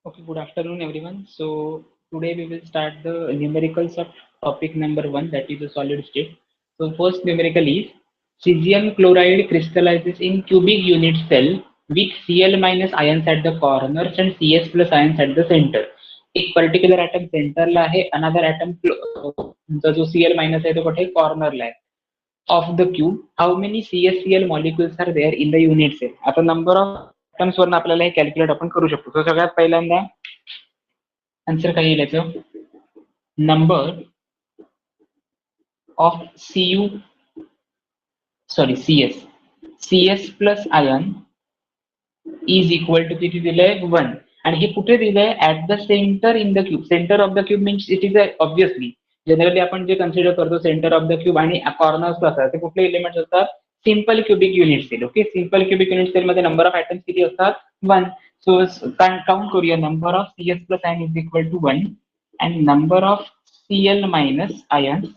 Okay, good afternoon, everyone. So today we will start the numericals of topic number one, that is a solid state. So first numerical is cesium chloride crystallizes in cubic unit cell with Cl minus ions at the corners and Cs plus ions at the center. एक particular item सेंटरला आहे, another item जो Cl minus आहे तो कुठे कॉर्नरला आहे. Of the cube, how many CsCl molecules are there in the unit cell? आता number of atoms वरून आपल्याला हे कॅल्क्युलेट आपण करू शकतो. तर सगळ्यात पहिल्यांदा आन्सर काय येईल याचं? Number of CS plus ion is equal to किती दिलंय 1. आणि हे कुठे दिलंय? At the centre in the cube. Centre of the cube means it is obviously generally आपण जे कन्सिडर करतो सेंटर ऑफ द क्यूब आणि कॉर्नर्स असतात ते कुठले एलिमेंट्स असतात? Simple cubic unit cell. Okay, simple cubic unit cell मध्ये number of atoms किती असतात? 1. सो काउंट करूया. Number of CS plus ion is equal to 1 and number of Cl minus ions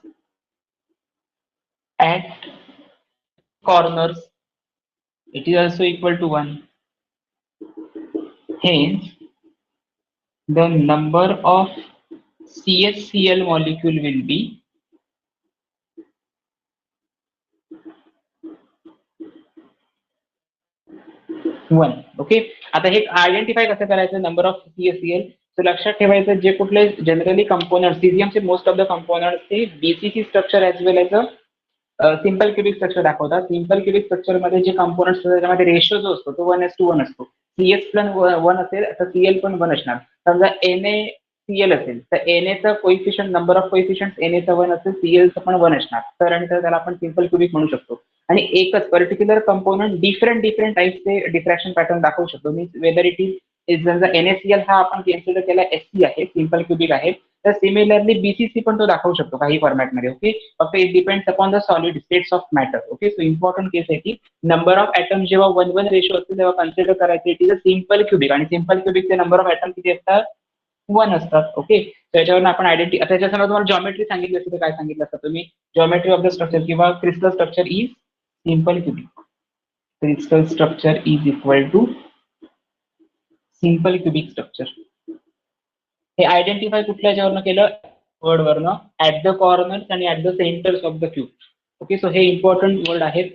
at corners, it is also equal to 1. Hence the number of CsCl molecule will be 1. Okay, आता हे identify कसं करायचं number of CsCl? तर लक्षात ठेवायचं जे कुठले generally component सीझियमचे मोस्ट ऑफ द कंपोनंट ते BCC structure as well as simple cubic structure दाखवतात. सिंपल क्युबिक स्ट्रक्चर मध्ये जे कंपोनंट्स असतात त्याच्यामध्ये रेशो जो असतो तो 1:1 असतो. CS पण 1 असेल तर Cl पण 1 असणार. समजा NaCl असेल तर Na coefficient number of coefficient Na 1 असेल, Cl पण 1 असणार. तर आणि त्याला आपण सिंपल क्युबिक म्हणू शकतो. आणि एकच पर्टिक्युलर कंपोनंट डिफरंट टाइप्सचे डिफ्रॅक्शन पॅटर्न दाखवू शकतो. मीन्स वेदर इट इज समजा NaCl हा आपण कन्सिडर केला SC आहे, सिंपल क्युबिक आहे, तर सिमिलरली BCC पण तो दाखवू शकतो काही फॉर्मॅटमध्ये. ओके, फक्त it depends upon the solid states of matter. Okay, so important case आहे की नंबर ऑफ ॲटम जेव्हा 1:1 रेशो असते तेव्हा कन्सिडर करायचे it is a simple cubic. आणि सिंपल क्युबिकचे नंबर ऑफ ॲटम किती असतात? 1 असतात. ओके, त्याच्यावरून आपण आयडेंटिटी. त्याच्यासमोर तुम्हाला जॉमेट्री सांगितली असते तर काय सांगितलं असतं तुम्ही? जॉमेट्री ऑफ द स्ट्रक्चर किंवा crystal structure is simple cubic. Crystal structure is equal to simple cubic structure. हे आयडेंटिफाय कुठल्या याच्यावरनं केलं? वर्ड वरनं, ऍट द कॉर्नर्स आणि at the centres of the cube. Okay, so हे इम्पॉर्टंट वर्ड आहेत.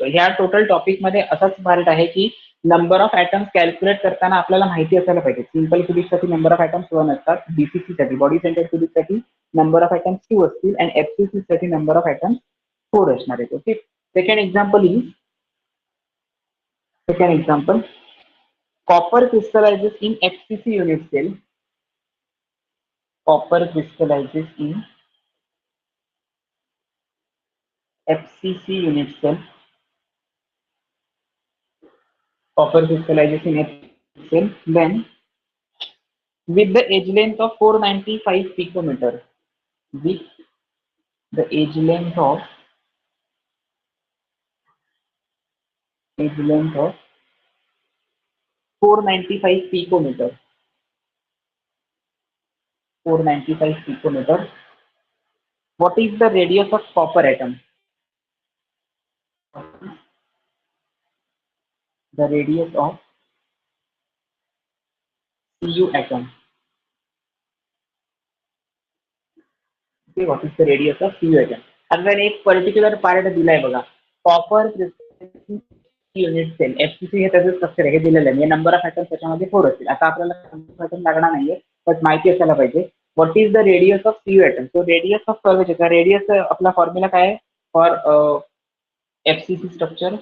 ह्या टोटल टॉपिक मध्ये असाच पार्ट आहे की नंबर ऑफ ॲटम्स कॅल्क्युलेट करताना आपल्याला माहिती असायला पाहिजे. सिंपल क्युबिक साठी नंबर ऑफ ॲटम्स 1 असतात, बीसीसी साठी बॉडी सेंटर क्युबिक साठी नंबर ऑफ ॲटम्स 2 असतील आणि एफसीसी साठी नंबर ऑफ ॲटम्स 4 असणार आहेत. Okay, second example copper crystallizes in FCC unit cell. Copper crystallizes in FCC unit cell. Copper crystallizes in FCC cell. Then, with the edge length of 495 picometer, with the edge length of 495 picometer. 495 picometer. What is the radius of copper atom? The radius of Cu atom. Okay, what is the radius of Cu atom? आता एक particular part दिलाय बघा, copper unit sale FCC हे त्याचं structure आहे, हे दिलेलं आहे. नंबर ऑफ ॲटम्स त्याच्यामध्ये 4 असतील. आता आपल्याला ॲटम लागणार नाहीये, पण माहिती असायला पाहिजे. What is the radius of Cu atom? So radius of curvature, radius आपला फॉर्म्युला काय आहे फॉर FCC स्ट्रक्चर?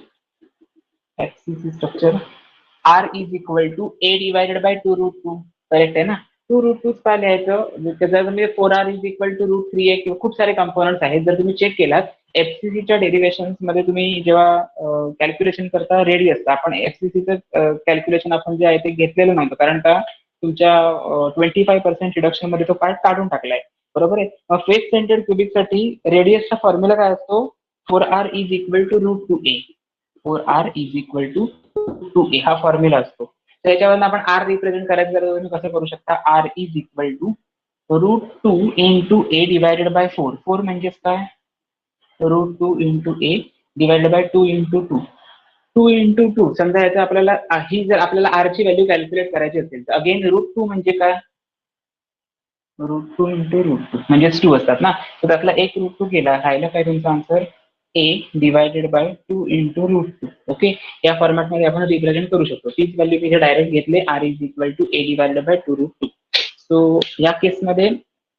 R is equal to A divided by 2√2. Correct आहे ना? 2√2 काय लिहायचं? जर तुम्ही 4R is equal to √3A किंवा खूप सारे कंपोनंट्स आहेत, जर तुम्ही चेक केलात FCCच्या डेरिव्हेशन मध्ये तुम्ही जेव्हा कॅल्क्युलेशन करता रेडियस, आपण FCCचं कॅल्क्युलेशन आपण जे आहे ते घेतलेलं नव्हतं, कारण का तुमच्या 25% रिडक्शन मध्ये तो पार्ट काढून टाकलाय. बरोबर आहे. मग फेस सेंटर्ड क्युबिक साठी रेडियसचा फॉर्म्युला काय असतो? 4R is equal to √2A. 4R is equal to 2A हा फॉर्म्युला असतो. त्याच्यावरून आपण R रिप्रेझेंट करायचं तर तुम्ही कसं करू शकता? R is equal to √2 into A divided by 4. 4 म्हणजेच काय? √2 into A divided by 2 into 2. 2 into 2 समजा याचं आपल्याला ही जर आपल्याला r ची व्हॅल्यू कॅल्क्युलेट करायची असेल तर अगेन √2 म्हणजे काय, √2 into √2 म्हणजेच 2 असतात ना, तर त्यातला एक √2 गेला, राहिला काय तुमचा answer a divided by 2 into √2. Okay, या फॉर्मॅटमध्ये आपण रिप्रेझेंट करू शकतो. तीच व्हॅल्यू मी डायरेक्ट घेतले, r is equal to a divided by 2 √2. So या केसमध्ये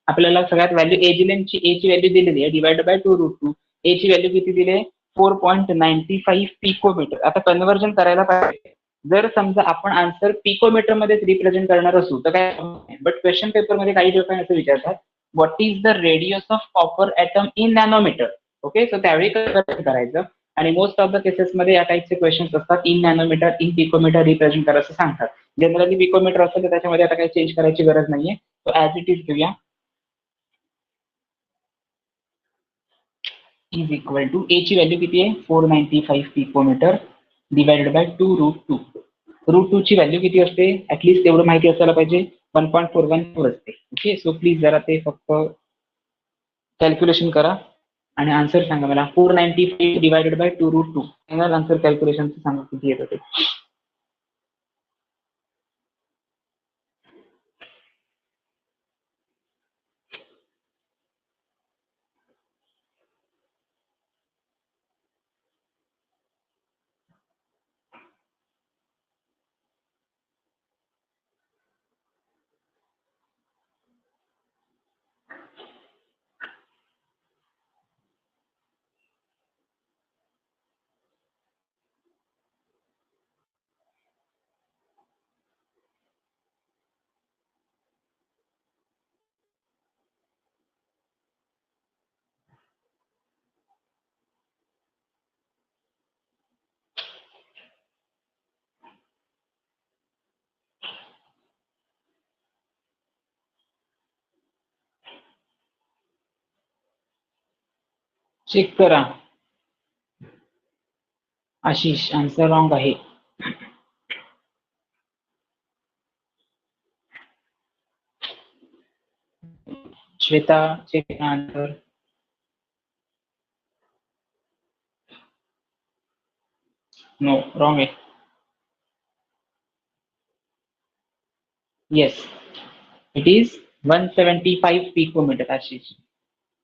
आपल्याला सगळ्यात व्हॅल्यू a ची व्हॅल्यू दिलेली आहे डिवायडेड बाय 2 √2. a ची व्हॅल्यू किती दिली आहे 4.95 पिकोमीटर. आता कन्व्हर्जन करायला पाहिजे, जर समजा आपण आन्सर पिकोमीटर मध्येच रिप्रेझेंट करणार असू तर काय, बट क्वेश्चन पेपर मध्ये काही लोकांना असं विचारतात what is the radius of copper atom in nanometre. Okay, so त्यावेळी कन्व्हर्जन करायचं आणि मोस्ट ऑफ द केसेस मध्ये या टाईपचे क्वेश्चन असतात in nanometre, in picometre represent करायचं सांगतात. जनरली पिकोमीटर असेल तर त्याच्यामध्ये आता काही चेंज करायची गरज नाहीये, तो ऍज इट इज घेऊया. इज इक्वल टू ए ची व्हॅल्यू किती आहे 495 पिकोमीटर डिवायडेड बाय 2 √2. √2 ची व्हॅल्यू किती असते, ऍटलीस्ट तेवढं माहिती असायला पाहिजे, 1.414 असते. ओके, सो प्लीज जरा ते फक्त कॅल्क्युलेशन करा आणि आन्सर सांगा मला. 495 divided by 2 √2 final answer calculation सांगा किती येतं ते. चेक करा. आशिष आन्सर रॉंग आहे. Shweta check answer. No, wrong आहे. Yes, it is 175 picometer. Ashish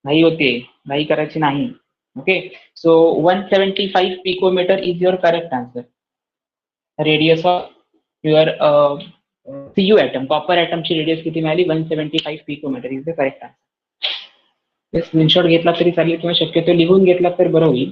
नाही होते, नाही करायची नाही. Okay, so 175 picometer is your correct answer. Radius of your CU atom, copper ॲटमची रेडियस किती मिळाली 175 picometer is the correct answer. Screenshot घेतला तरी चालेल किंवा शक्यतो लिहून घेतला तर बरं होईल.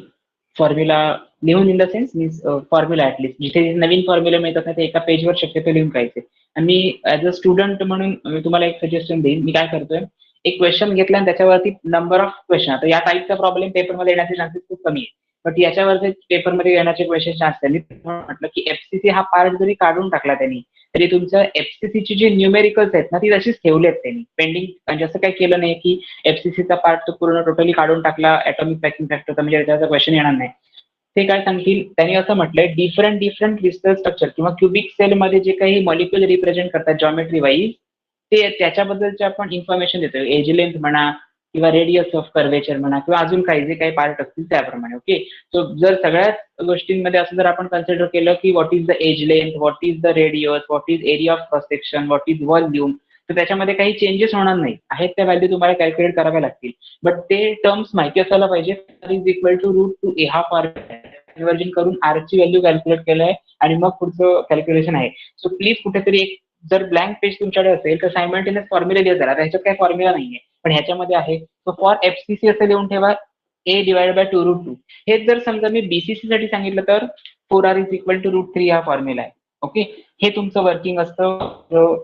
फॉर्म्युला लिहून in the sense means formula at least जिथे नवीन फॉर्म्युला मिळतात ना ते एका पेजवर शक्यतो लिहून काढायचे. आणि मी ऍज अ स्टुडंट म्हणून मी तुम्हाला एक सजेशन देईन. मी काय करतोय, एक क्वेश्चन घेतला आणि त्याच्यावरती नंबर ऑफ क्वेश्चन, आता या टाईपचा प्रॉब्लेम पेपरमध्ये येण्याचे चान्सेस खूप कमी आहे, बट याच्यावरती पेपरमध्ये येण्याचे क्वेश्चन जास्त आहे. मी म्हटलं की एफसीसी हा पार्ट जरी काढून टाकला त्यांनी तरी तुमचं एफसीसीची जी न्यूमेरिकल्स आहेत ना ती तशीच ठेवली आहेत त्यांनी पेंडिंग. म्हणजे असं काही केलं नाही की एफसीसीचा पार्ट तो पूर्ण टोटली काढून टाकला ॲटॉमिक पॅकिंग फॅक्टरचा म्हणजे त्याचा क्वेश्चन येणार नाही. ते काय सांगतील, त्यांनी असं म्हटलंय डिफरंट क्रिस्टल स्ट्रक्चर किंवा क्युबिक सेल मध्ये जे काही मॉलिक्युल रिप्रेझेंट करतात जॉमेट्री वाईज ते त्याच्याबद्दलचे आपण इन्फॉर्मेशन देतो. एज लेंथ म्हणा किंवा रेडियस ऑफ कर्वेचर म्हणा किंवा अजून काही जे काही पार्ट असतील त्याप्रमाणे. ओके, सो जर सगळ्याच गोष्टींमध्ये असं जर आपण कन्सिडर केलं की what is the edge length, what is the radius, what is area of cross section, what is volume, तर त्याच्यामध्ये काही चेंजेस होणार नाही आहेत, त्या व्हॅल्यू तुम्हाला कॅल्क्युलेट कराव्या लागतील. बट ते टर्म्स माहिती असायला पाहिजे. इज इक्वल टू √2 हा फॉर्म्युला कन्वर्जन करून आर ची व्हॅल्यू कॅल्क्युलेट केलंय आणि मग पुढचं कॅल्क्युलेशन आहे. सो प्लीज कुठेतरी एक जर ब्लँक पेज तुमच्याकडे असेल तर सायमल्टेनियस फॉर्म्युला लिहित जरा, ह्याच्यात काही फॉर्म्युला नाहीये पण ह्याच्यामध्ये आहे. सो फॉर एफसीसी असं लिहून ठेवा ए डिवाइड बाय 2 √2. हेच जर समजा मी बीसीसी साठी सांगितलं तर 4r इज इक्वल टू √3 हा फॉर्म्युला आहे. ओके, हे तुमचं वर्किंग असतं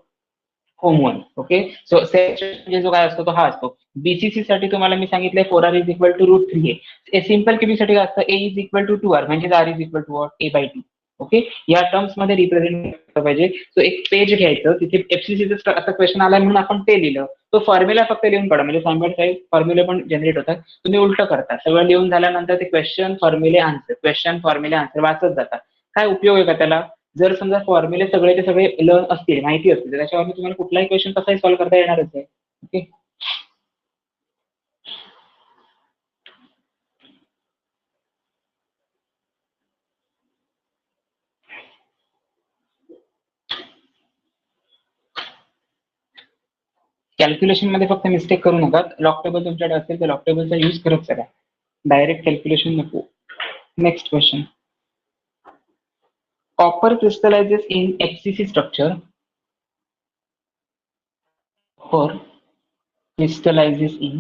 होम वन. ओके, सो म्हणजे जो काय असतो तो हा असतो. बीसीसी साठी तुम्हाला मी सांगितलंय 4r इज इक्वल टू √3 आहे. सिम्पल क्यूबी साठी काय असतं ए इज इक्वल टू 2r म्हणजे r is equal to A by 2. Okay, या टर्म्स मध्ये रिप्रेझेंट केलं पाहिजे. सो एक पेज घ्यायचं तिथे एफसीसीचं असं क्वेश्चन आला म्हणून आपण ते लिहिलं, तो फॉर्म्युला फक्त लिहून काढा म्हणजे सायमल्टेनियस फॉर्म्युले पण जनरेट होतात. तुम्ही उलट करता, सगळं लिहून झाल्यानंतर ते क्वेश्चन फॉर्म्युले आन्सर, क्वेश्चन फॉर्म्युले आन्सर वाचत जातात. काय उपयोग आहे का त्याला, जर समजा फॉर्म्युले सगळेचे सगळे लर्न असतील, माहिती असतील तर त्याच्यावर तुम्हाला कुठलाही क्वेश्चन कसाही सॉल्व्ह करता येणारच आहे. ओके, कॅल्क्युलेशन मध्ये फक्त मिस्टेक करू नका. लॉक टेबल तुमच्याकडे असेल तर लॉक टेबलचा यूज करत चला, डायरेक्ट कॅल्क्युलेशन नको. Next question. Copper crystallizes in FCC structure. Copper crystallizes in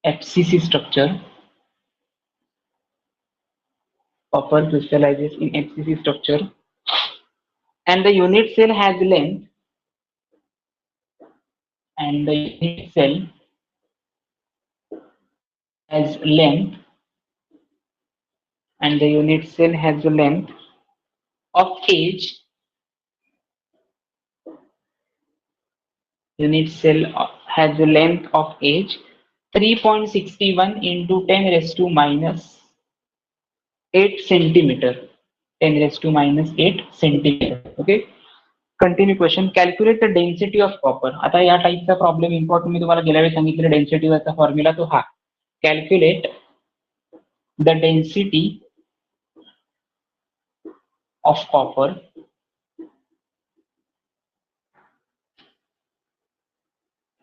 FCC structure. Copper crystallizes in FCC structure, and the unit cell has length, and the unit cell has length, and the unit cell has the length of edge. Unit cell has the length of edge 3.61 into 10 raised to minus 8 centimeter. 10 raised to minus 8 centimeter. Okay. Continue question. Calculate the density of copper. आता या टाईपचा problem important मी तुम्हाला गेल्या वेळी सांगितलं डेन्सिटीचा formula तो हा. Calculate the density of copper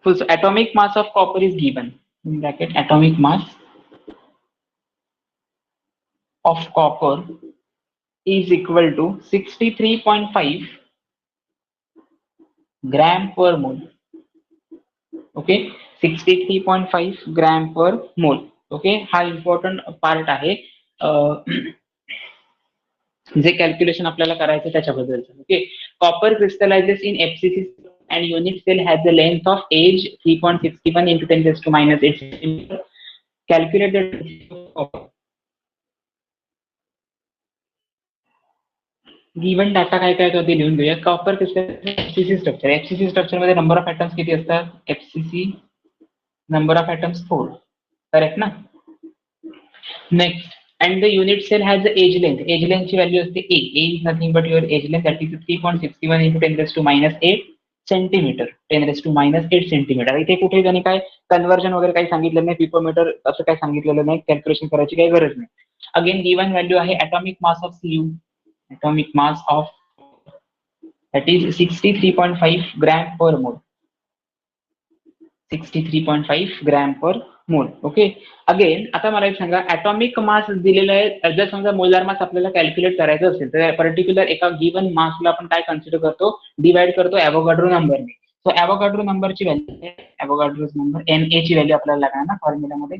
atomic mass of copper is given in bracket. Atomic mass of copper is equal to 63.5 gram per mole. Okay, 63.5 gram per mole. Okay, हा important part आहे जे calculation आपल्याला करायचं त्याच्याबद्दलचं. Okay, copper crystallizes in FCC and unit cell has the length of edge 3.61 into 10 raised to minus 8 centimeter. Calculate the density of copper. Given data काय काय ते लिहून घेऊया. Copper FCC structure. FCC structure मध्ये number of atoms किती असतात? FCC number of atoms 4. Correct ना? Next, and the unit cell has the edge length. Edge length ची व्हॅल्यू असते A. A is nothing but your edge length, that is 3.61 into 10 raised to minus 8 centimetre. 10 raised to minus 8 centimetre. इथे कुठे त्यांनी काय conversion वगैरे काही सांगितलं नाही, पिकोमीटर असं काही सांगितलेलं नाही, कॅल्क्युलेशन करायची काही गरज नाही. अगेन गिवन व्हॅल्यू आहे atomic mass of Cu. Atomic mass of that is 63.5 gram per mole. 63.5 gram per mole. Okay, again आता मला एक सांगा, ऍटॉमिक मास दिलेला आहे. जर समजा मोलार मास आपल्याला कॅल्क्युलेट करायचं असेल तर पर्टिक्युलर एका गिवन मासला आपण काय कन्सिडर करतो? डिवाइड करतो ॲव्होगाड्रो नंबरने. सो ॲव्होगाड्रो नंबरची व्हॅल्यू, ॲव्होगाड्रोज नंबर NA ची व्हॅल्यू आपल्याला लागणार ना फॉर्म्युलामध्ये.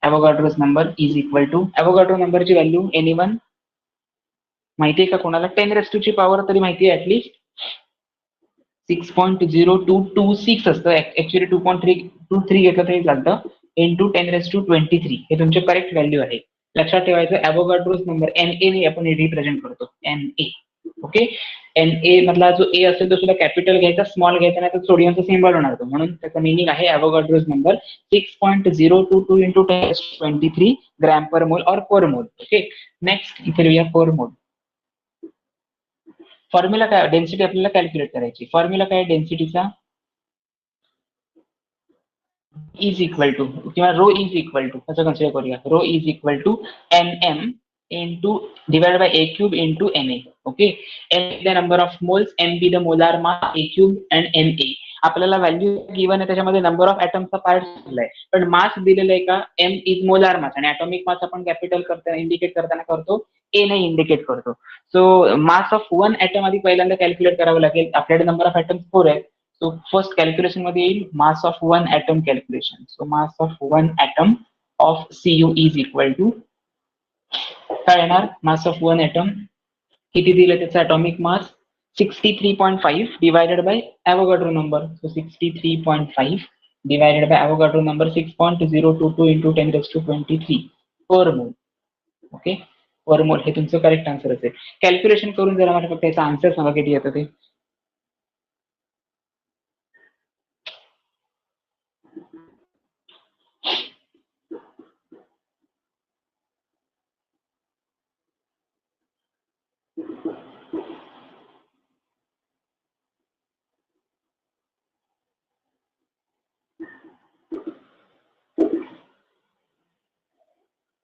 ॲव्होगाड्रोज नंबर इज इक्वल टू, ॲव्होगाड्रो नंबरची व्हॅल्यू NA1 माहिती आहे का कोणाला? 10 raised to ची पॉवर तरी माहिती आहे ऍटलीस्ट. 6.0226 असतं. ऍक्च्युअली 2.323 घेतलं तरी चालतं. इंटू 10 raised to 23 हे तुमचे करेक्ट व्हॅल्यू आहे. लक्षात ठेवायचं ॲव्होगाड्रोज नंबर NA ने आपण रिप्रेझेंट करतो. NA. ओके, NA मधला जो A असेल तो सुद्धा कॅपिटल घ्यायचा, स्मॉल घ्यायचा नाही तर सोडियमचा सिम्बॉल होणार तो. म्हणून त्याचं मिनिंग आहे Avogadro's number 6.022 into 10 raised to 23 gram per mole और पर मोल. ओके, नेक्स्ट इथे लिहूया पर मोल. फॉर्म्युला काय? डेन्सिटी आपल्याला कॅल्क्युलेट करायची. फॉर्म्युला काय डेन्सिटीचा? इज इक्वल टू किंवा रो इज इक्वल टू कसं कन्सिडर करूया? Rho is equal to MM into divided by A cube into NA. Okay, M the number of moles, MB the molar mass, A cube and NA. आपल्याला value given आहे त्याच्यामध्ये number of ॲटमचा part दिलाय, पण मास दिलेला आहे का? M is molar mass, आणि atomic mass आपण कॅपिटल करताना इंडिकेट करताना करतो A ने इंडिकेट करतो. So mass of one atom आधी पहिल्यांदा कॅल्क्युलेट करावं लागेल. आपल्याकडे नंबर ऑफ ॲटम्स 4 आहे. सो फर्स्ट कॅल्क्युलेशन मध्ये येईल mass of one atom calculation. So mass of one atom of Cu is equal to काय येणार? मास ऑफ वन ॲटम किती दिलं त्याचं atomic mass? 63.5 divided by Avogadro number. So 63.5 divided by Avogadro number 6.022 into 10 raised to 23 per mole. Okay, पर मोल हे तुमचं correct answer असेल. Calculation करून जरा मला फक्त याचा आन्सर सांगा किती येतं ते.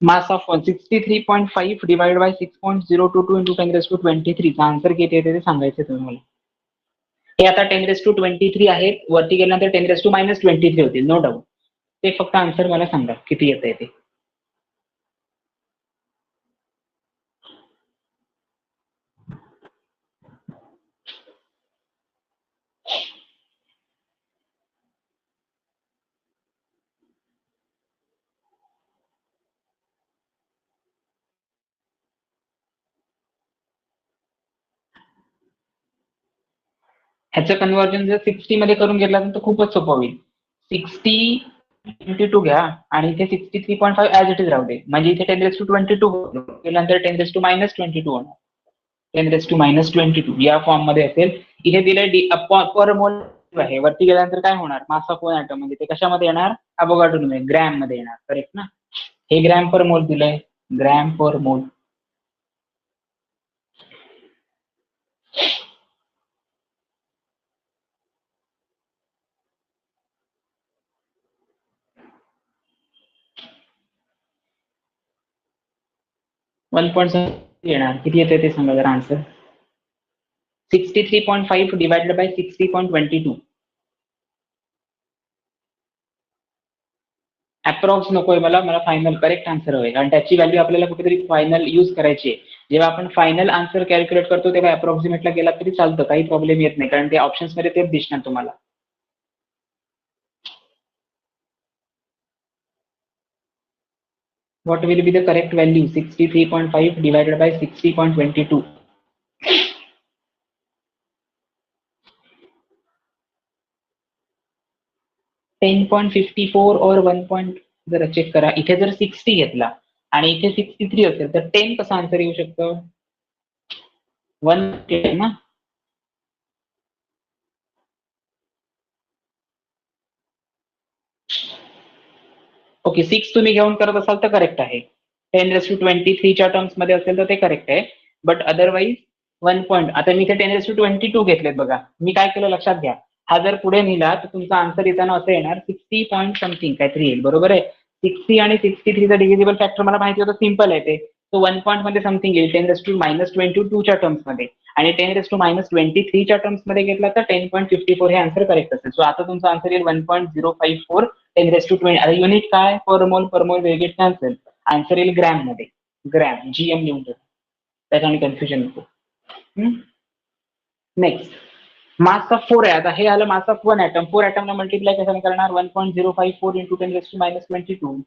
Mass of 63.5 divide by 6.022 into 10 raised to 23 चा आन्सर किती येते ते सांगायचं तुम्ही मला. हे आता 10⁻23 आहेत, वरती गेल्यानंतर 10⁻23 होतील, नो डाऊट. ते फक्त आन्सर मला सांगा किती येत आहे ते. ह्याचं कन्व्हर्जन जर 60 मध्ये करून घेतलं तर खूपच सोपं होईल. 60 घ्या आणि इथे 63.5 ऍज इट इज राहू दे, म्हणजे इथे 10⁻22 केल्यानंतर 10⁻22 होणार. 10⁻22 या फॉर्म मध्ये असेल. इथे दिलंय पर मोल आहे, वरती गेल्यानंतर काय होणार, मास ऑफ वन ऍटम, म्हणजे ते कशामध्ये येणार, अवोगाड्रो मध्ये, ग्रॅम मध्ये येणार. करेक्ट ना. हे ग्रॅम पर मोल दिलंय, ग्रॅम पर मोल. येणार किती येते ते सांगा जरा आन्सर. 63.5 divided by 60.22. अप्रॉक्स नकोय मला फायनल करेक्ट आन्सर हवंय, कारण त्याची व्हॅल्यू आपल्याला कुठेतरी फायनल यूज करायची आहे. जेव्हा आपण फायनल आन्सर कॅल्क्युलेट करतो तेव्हा अप्रॉक्सिमेटला गेला तरी चालतं, काही प्रॉब्लेम येत नाही, कारण ते ऑप्शन्स मध्ये तेच दिसणार तुम्हाला. What will be the correct value? 63.5 divided by 60.22. 10.54 और 1. जरा चेक करा, इथे जर 60 घेतला आणि इथे 63 असेल तर 10 कसं आन्सर येऊ शकतं, 1 ना. ओके, 6 तुम्ही घेऊन करत असाल तर करेक्ट आहे. 10⁻23 च्या टर्म्स मध्ये असेल तर ते करेक्ट आहे, बट अदरवाईज 1. आता मी इथे 10⁻22 घेतलेत बघा. मी काय केलं लक्षात घ्या, हा जर पुढे नेला तर तुमचा आन्सर येताना असं येणार 60 पॉईंट समथिंग काहीतरी येईल, बरोबर आहे. 60 आणि 63 चा डिव्हिजिबल फॅक्टर मला माहिती होतं, सिम्पल आहे ते. तो 1 पॉईंट मध्ये समथिंग येईल 10⁻22 च्या टर्म्स मध्ये, आणि 10⁻23 च्या टर्म्स मध्ये घेतला तर 10.54 हे आन्सर करेक्ट असेल. सो आता तुमचा आन्सर येईल 1.054 10⁻20. आता युनिट काय, पर मोल वेगळे कॅन्सल, आन्सर येईल ग्रॅम मध्ये, ग्रॅम जीएम लिहून ठेवा, त्याच्याने कन्फ्युजन नको. नेक्स्ट, मास ऑफ 4 आहे. आता हे आलं मास ऑफ 1 ऍटम. 4 ऍटमला मल्टिप्लाय कशाने करणार, 1.054 इंटू 10⁻22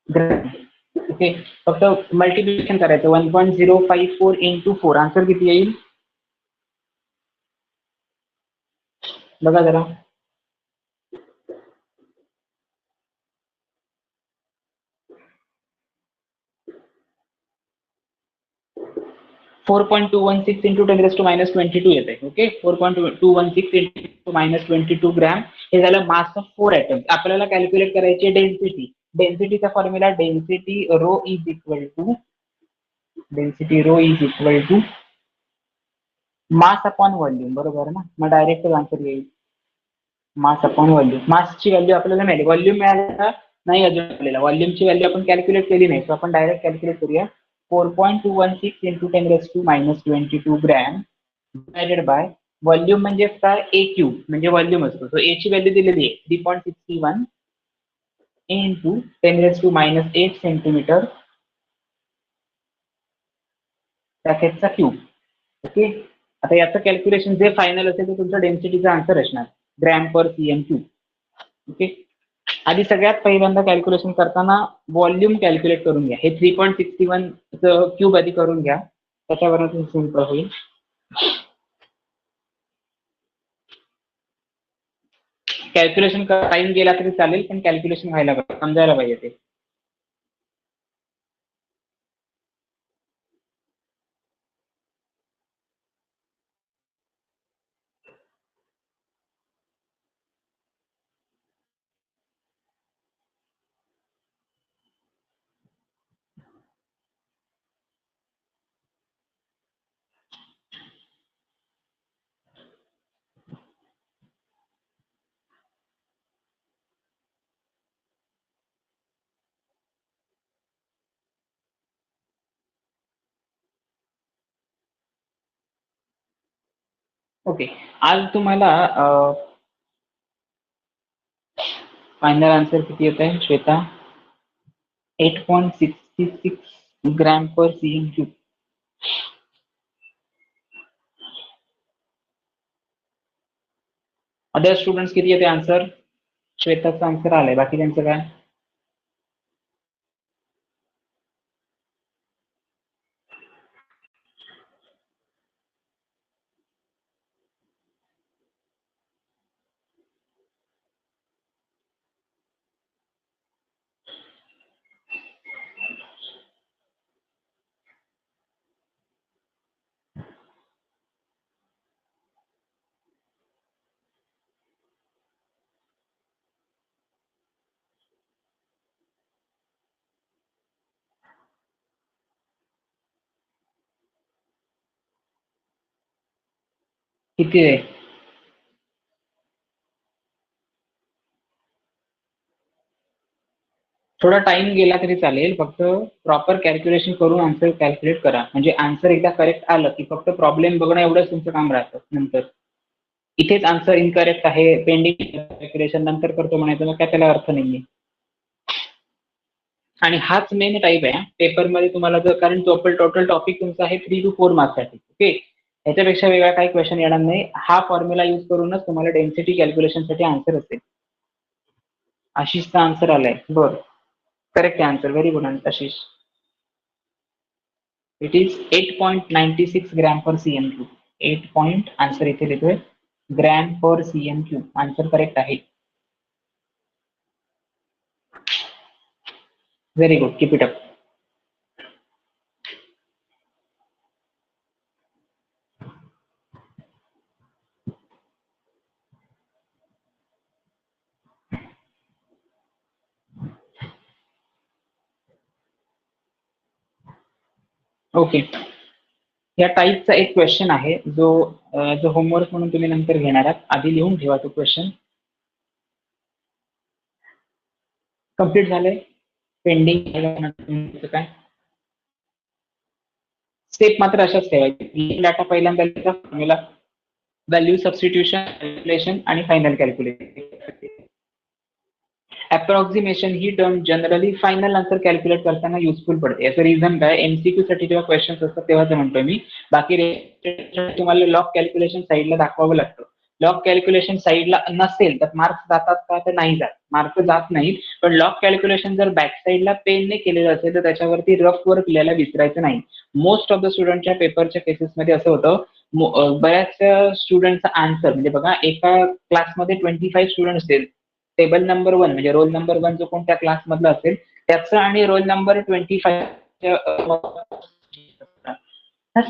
ग्रॅम. ओके, फक्त मल्टिप्लिकेशन करायचं, 1.054 इंटू 4, आन्सर किती येईल बघा जरा. 4.216 इंटू 10⁻22 येते. Okay, 4.216 into -22 gram. हे झालं मास ऑफ 4 ऍटम. आपल्याला कॅल्क्युलेट करायची डेन्सिटी. डेन्सिटीचा formula, density rho is equal to mass upon volume, बरोबर ना. मग डायरेक्ट आन्सर येईल मास अपॉन व्हॉल्यूम. मासची व्हॅल्यू आपल्याला मिळाली, व्हॉल्यूम मिळाला नाही अजून आपल्याला. व्हॉल्यूमची व्हॅल्यू आपण कॅल्क्युलेट केली नाही, सो आपण डायरेक्ट कॅल्क्युलेट करूया. 4.216 into 10⁻22 gram divided by volume म्हणजे काय, ए क्यूब म्हणजे व्हॉल्यूम असतो. सो ए ची व्हॅल्यू दिलेली आहे 3.61 इंटू 10⁻8 सेंटीमीटर पॅकेटचा क्यूब. ओके, आता याचं कॅल्क्युलेशन जे फायनल असेल ते तुमचा डेन्सिटीचा आन्सर असणार, gram per CM cube. Okay, आधी सगळ्यात पहिल्यांदा कॅल्क्युलेशन करताना व्हॉल्यूम कॅल्क्युलेट करून घ्या. हे 3.61 क्यूब आधी करून घ्या, त्याच्यावरून सिम्पल होईल. कॅल्क्युलेशन टाइम गेला तरी चालेल, पण कॅल्क्युलेशन व्हायला पाहिजे, समजायला पाहिजे ते. ओके, आज तुम्हाला फायनल आन्सर किती येत आहे Shweta? 8.66 gram per CM cube. Other students किती येते आन्सर? श्वेताचा आन्सर आलाय, बाकी त्यांचं काय? किती आहे? थोडा टाइम गेला तरी चालेल, फक्त प्रॉपर कॅल्क्युलेशन करून आन्सर कॅल्क्युलेट करा. म्हणजे आन्सर एकदा करेक्ट आलं की फक्त प्रॉब्लेम बघणं एवढंच तुमचं काम राहतं. नंतर इथेच आन्सर इनकरेक्ट आहे, पेंडिंग कॅल्क्युलेशन नंतर करतो म्हणायचं, मग काय त्याला अर्थ नाहीये. आणि हाच मेन टाईप आहे पेपरमध्ये तुम्हाला, जर कारण टोटल टॉपिक तुमचा आहे 3 to 4 मार्क्ससाठी. ओके, याच्यापेक्षा वेगळा काही क्वेश्चन येणार नाही. हा फॉर्म्युला यूज करूनच तुम्हाला डेन्सिटी कॅल्क्युलेशनसाठी आन्सर असेल. आशिषचा आन्सर आलाय, बरं, correct answer, very good Ashish. It is 8.96 gram per CM cube. 8 answer इथे लिहितोय, gram per CM cube. Answer correct आहे. Very good, keep it up. Okay, या टाईपचा एक क्वेश्चन आहे जो होमवर्क म्हणून तुम्ही नंतर घेणार आहात. आधी लिहून ठेवा तो क्वेश्चन. कम्प्लीट झालंय, पेंडिंग काय? स्टेप मात्र अशाच ठेवायची. डाटा पहिल्यांदा फॉर्म्युला, व्हॅल्यू सबस्टिट्यूशन, कॅल्क्युलेशन आणि फायनल कॅल्क्युलेशन. अप्रॉक्सिमेशन ही term generally final answer calculate करताना युजफुल पडते. याचं रिझन काय, एमसीक्यू साठी जेव्हा क्वेश्चन असतात तेव्हा म्हणतोय मी. बाकी तुम्हाला लॉग कॅल्क्युलेशन साईडला दाखवावं लागतं. लॉग कॅल्क्युलेशन साईडला नसेल तर मार्क्स जातात का, तर नाही जात, मार्क्स जात नाहीत. पण लॉग कॅल्क्युलेशन जर बॅक साईडला पेनने केलेलं असेल तर त्याच्यावरती रफ वर्क लिहायला विसरायचं नाही. मोस्ट ऑफ द स्टुडंटच्या पेपरच्या केसेसमध्ये असं होतं, बऱ्याच स्टुडंटचा आन्सर म्हणजे बघा, एका क्लासमध्ये 25 स्टुडंट असतील, टेबल नंबर 1 म्हणजे रोल नंबर 1 जो कोणत्या क्लासमधला असेल त्याचं आणि रोल नंबर 25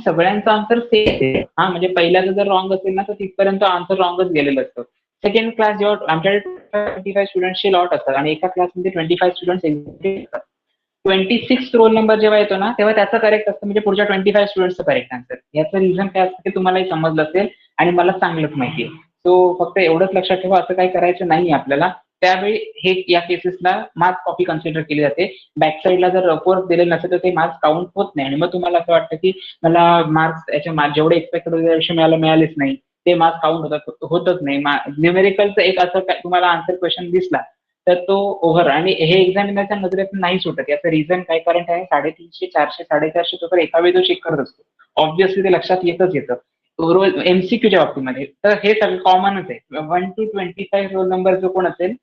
सगळ्यांचा आन्सर सेम. हा, म्हणजे पहिल्याचं जर रॉंग असेल ना तर तिथपर्यंत आन्सर रॉंगच गेलेलं असतं. सेकंड क्लास जेव्हा आमच्याकडे 25 स्टुडंटचे लॉट असतात आणि एका क्लासमध्ये 25 स्टुडंट असतात, 26 रोल नंबर जेव्हा येतो ना तेव्हा त्याचं करेक्ट असतं, म्हणजे पुढच्या 25 स्टुडंटचं करेक्ट आन्सर. याचं रिझन काय असतं ते तुम्हालाही समजलं असेल आणि मला चांगलंच माहिती आहे. सो फक्त एवढंच लक्षात ठेवा, असं काही करायचं नाही आपल्याला. त्यावेळी हे या केसेसला मार्क्स कॉपी कन्सिडर केली जाते. बॅक साईडला जर रफवर्क दिलेलं नसेल तर ते मार्क्स काउंट होत नाही आणि मग तुम्हाला असं वाटतं की मला मार्क्स जेवढे एक्सपेक्ट होते मिळालेच नाही, ते मार्क्स काउंट होतच नाही. न्यूमेरिकलचं एक असं तुम्हाला आन्सर क्वेश्चन दिसला तर तो ओव्हर, आणि हे एक्झामिनरच्या नजरेतून नाही सुटत. याचं रिझन काय, कारण काय, 350, 400, 450 तो तर एका वेळी तो चेक करत असतो. ऑब्व्हियसली ते लक्षात येतं. रोल एमसीक्यूच्या बाबतीमध्ये तर हे सगळं कॉमनच आहे. 1 to 25 रोल नंबर जो कोण असेल,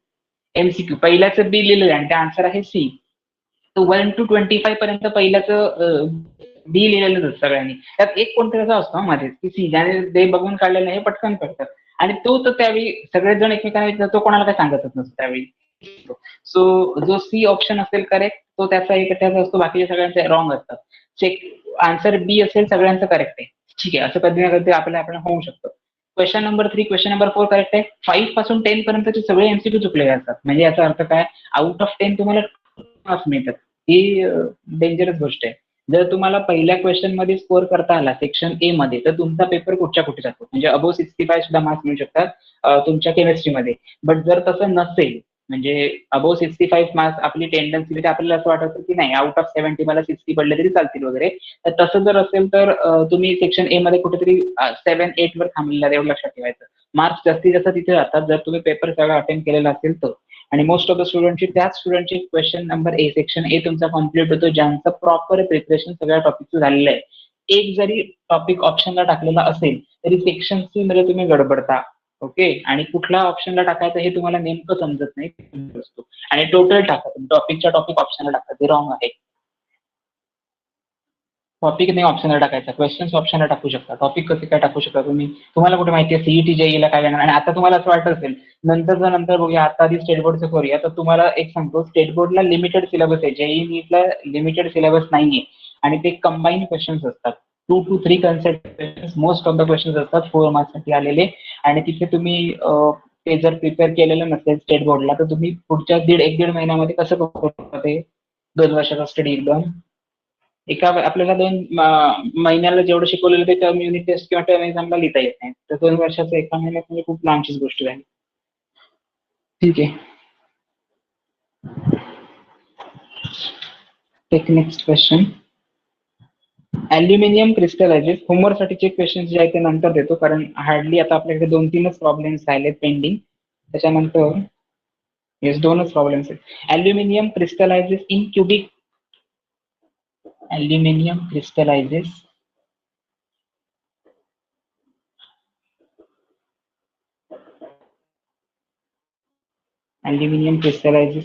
एमसीक्यू पहिल्याचं बी लिहिलेलं आहे आणि त्या आन्सर आहे सी. तो 1 to 25 पर्यंत पहिल्याचं बी लिहिलेलं सगळ्यांनी. त्यात एक कोणतरी असा असतो मध्ये की सी, ज्याने ते बघून काढलेलं हे पटकन करतात आणि तो तर त्यावेळी सगळेजण एकमेकांना तो कोणाला काय सांगतच नसतो त्यावेळी. सो जो सी ऑप्शन असेल करेक्ट तो त्याचा त्याचा असतो, बाकीच्या सगळ्यांचे रॉंग असतात. चेक, आन्सर बी असेल सगळ्यांचं करेक्ट आहे. ठीक आहे, असं कधी ना कधी आपल्याला होऊ शकतं. Question number 3, question number 4 correct आहे. 5 पासून 10 पर्यंतचे सगळे एमसीक्यू चुकलेले असतात. म्हणजे याचा अर्थ काय, आउट ऑफ 10 तुम्हाला मार्क्स मिळतात. ही डेंजरस गोष्ट आहे. जर तुम्हाला पहिल्या क्वेश्चन मध्ये स्कोर करता आला सेक्शन ए मध्ये तर तुमचा पेपर कुठच्या कुठे जातो, म्हणजे अबोव 65 सुद्धा मार्क्स मिळू शकतात तुमच्या केमिस्ट्रीमध्ये. बट जर तसं नसेल म्हणजे अबोव 65 मार्क्स आपली टेंडन्सी, आपल्याला असं वाटतं की नाही आउट ऑफ 70 मला 60 पडले तरी चालतील वगैरे. तर तसं जर असेल तर तुम्ही सेक्शन ए मध्ये कुठेतरी 7-8 वर थांबलेला एवढं लक्षात ठेवायचं. मार्क्स जास्तीत जास्त तिथे जातात जर तुम्ही पेपर सगळा अटेंड केलेला असेल तर. आणि मोस्ट ऑफ द स्टुडंटची त्याच स्टुडंटची question number A, section A तुमचा कम्प्लीट होतो ज्यांचं प्रॉपर प्रिपरेशन सगळ्या टॉपिकचं झालेलं आहे. एक जरी टॉपिक ऑप्शनला टाकलेला असेल तरी सेक्शन सी मध्ये तुम्ही गडबडता. ओके, आणि कुठल्या ऑप्शनला टाकायचं हे तुम्हाला नेमकं समजत नाही आणि टोटल टाका, तुम्ही टॉपिकच्या टॉपिक ऑप्शनला टाका, ते रॉंग आहे. टॉपिक नाही ऑप्शनला टाकायचा, क्वेश्चन्स ऑप्शनला टाकू शकता, टॉपिक कसे काय टाकू शकता तुम्ही. तुम्हाला कुठे माहिती आहे सीईटी जेईला काय येणार, आणि आता तुम्हाला असं वाटत असेल नंतर बघूया, आता आधी स्टेट बोर्डचं करूया. तर तुम्हाला एक सांगतो, स्टेट बोर्डला लिमिटेड सिलेबस आहे, जेई नीटला लिमिटेड सिलेबस नाहीये आणि ते कंबाईन क्वेश्चन्स असतात. 2 to 3 concept questions most of the questions असतात 4 मार्क्ससाठी आलेले. आणि तिथे तुम्ही ते जर प्रिपेअर केलेलं नसेल स्टेट बोर्डला तर तुम्ही पुढच्या 1.5 महिन्यामध्ये कसं करू शकता ते 2 वर्षाचा स्टडी एकदम एका आपल्याला 2 महिन्याला जेवढं शिकवलेलं ते टर्म युनिट टेस्ट किंवा टर्म एक्झामला लिहिता येत नाही. तर 2 वर्षाचं एका महिन्यात म्हणजे खूप लांबचीच गोष्ट झाली. ठीक आहे, take next question. Aluminium crystallizes. होमवर्कसाठीचे क्वेश्चन जे आहेत ते नंतर देतो, कारण हार्डली आता आपल्याकडे 2-3च प्रॉब्लेम्स राहिलेत पेंडिंग. त्याच्यानंतर येस 2च प्रॉब्लेम्स आहेत. Aluminium crystallizes in cubic. Aluminium crystallizes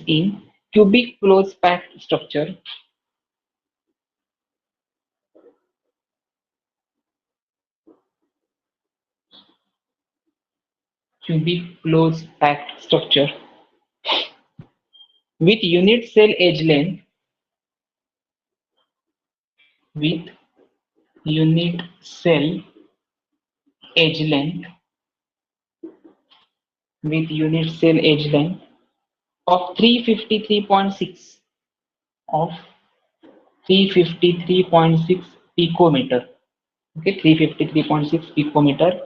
in cubic close packed structure. Cubic close packed structure with unit cell edge length. With unit cell edge length. With unit cell edge length of 353.6 of 353.6 picometer. Okay, 353.6 picometer.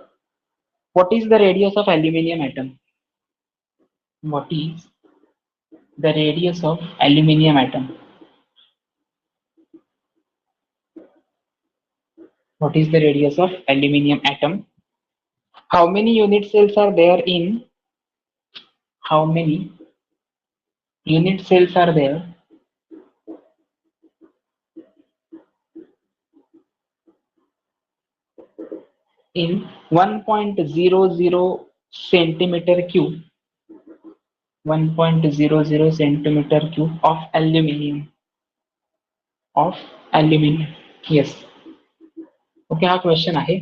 What is the radius of aluminium atom? What is the radius of aluminium atom? What is the radius of aluminium atom? How many unit cells are there in? How many unit cells are there in 1.00 centimeter cube? 1.00 centimeter cube of aluminium. Of aluminium. Yes. Okay, हा question आहे,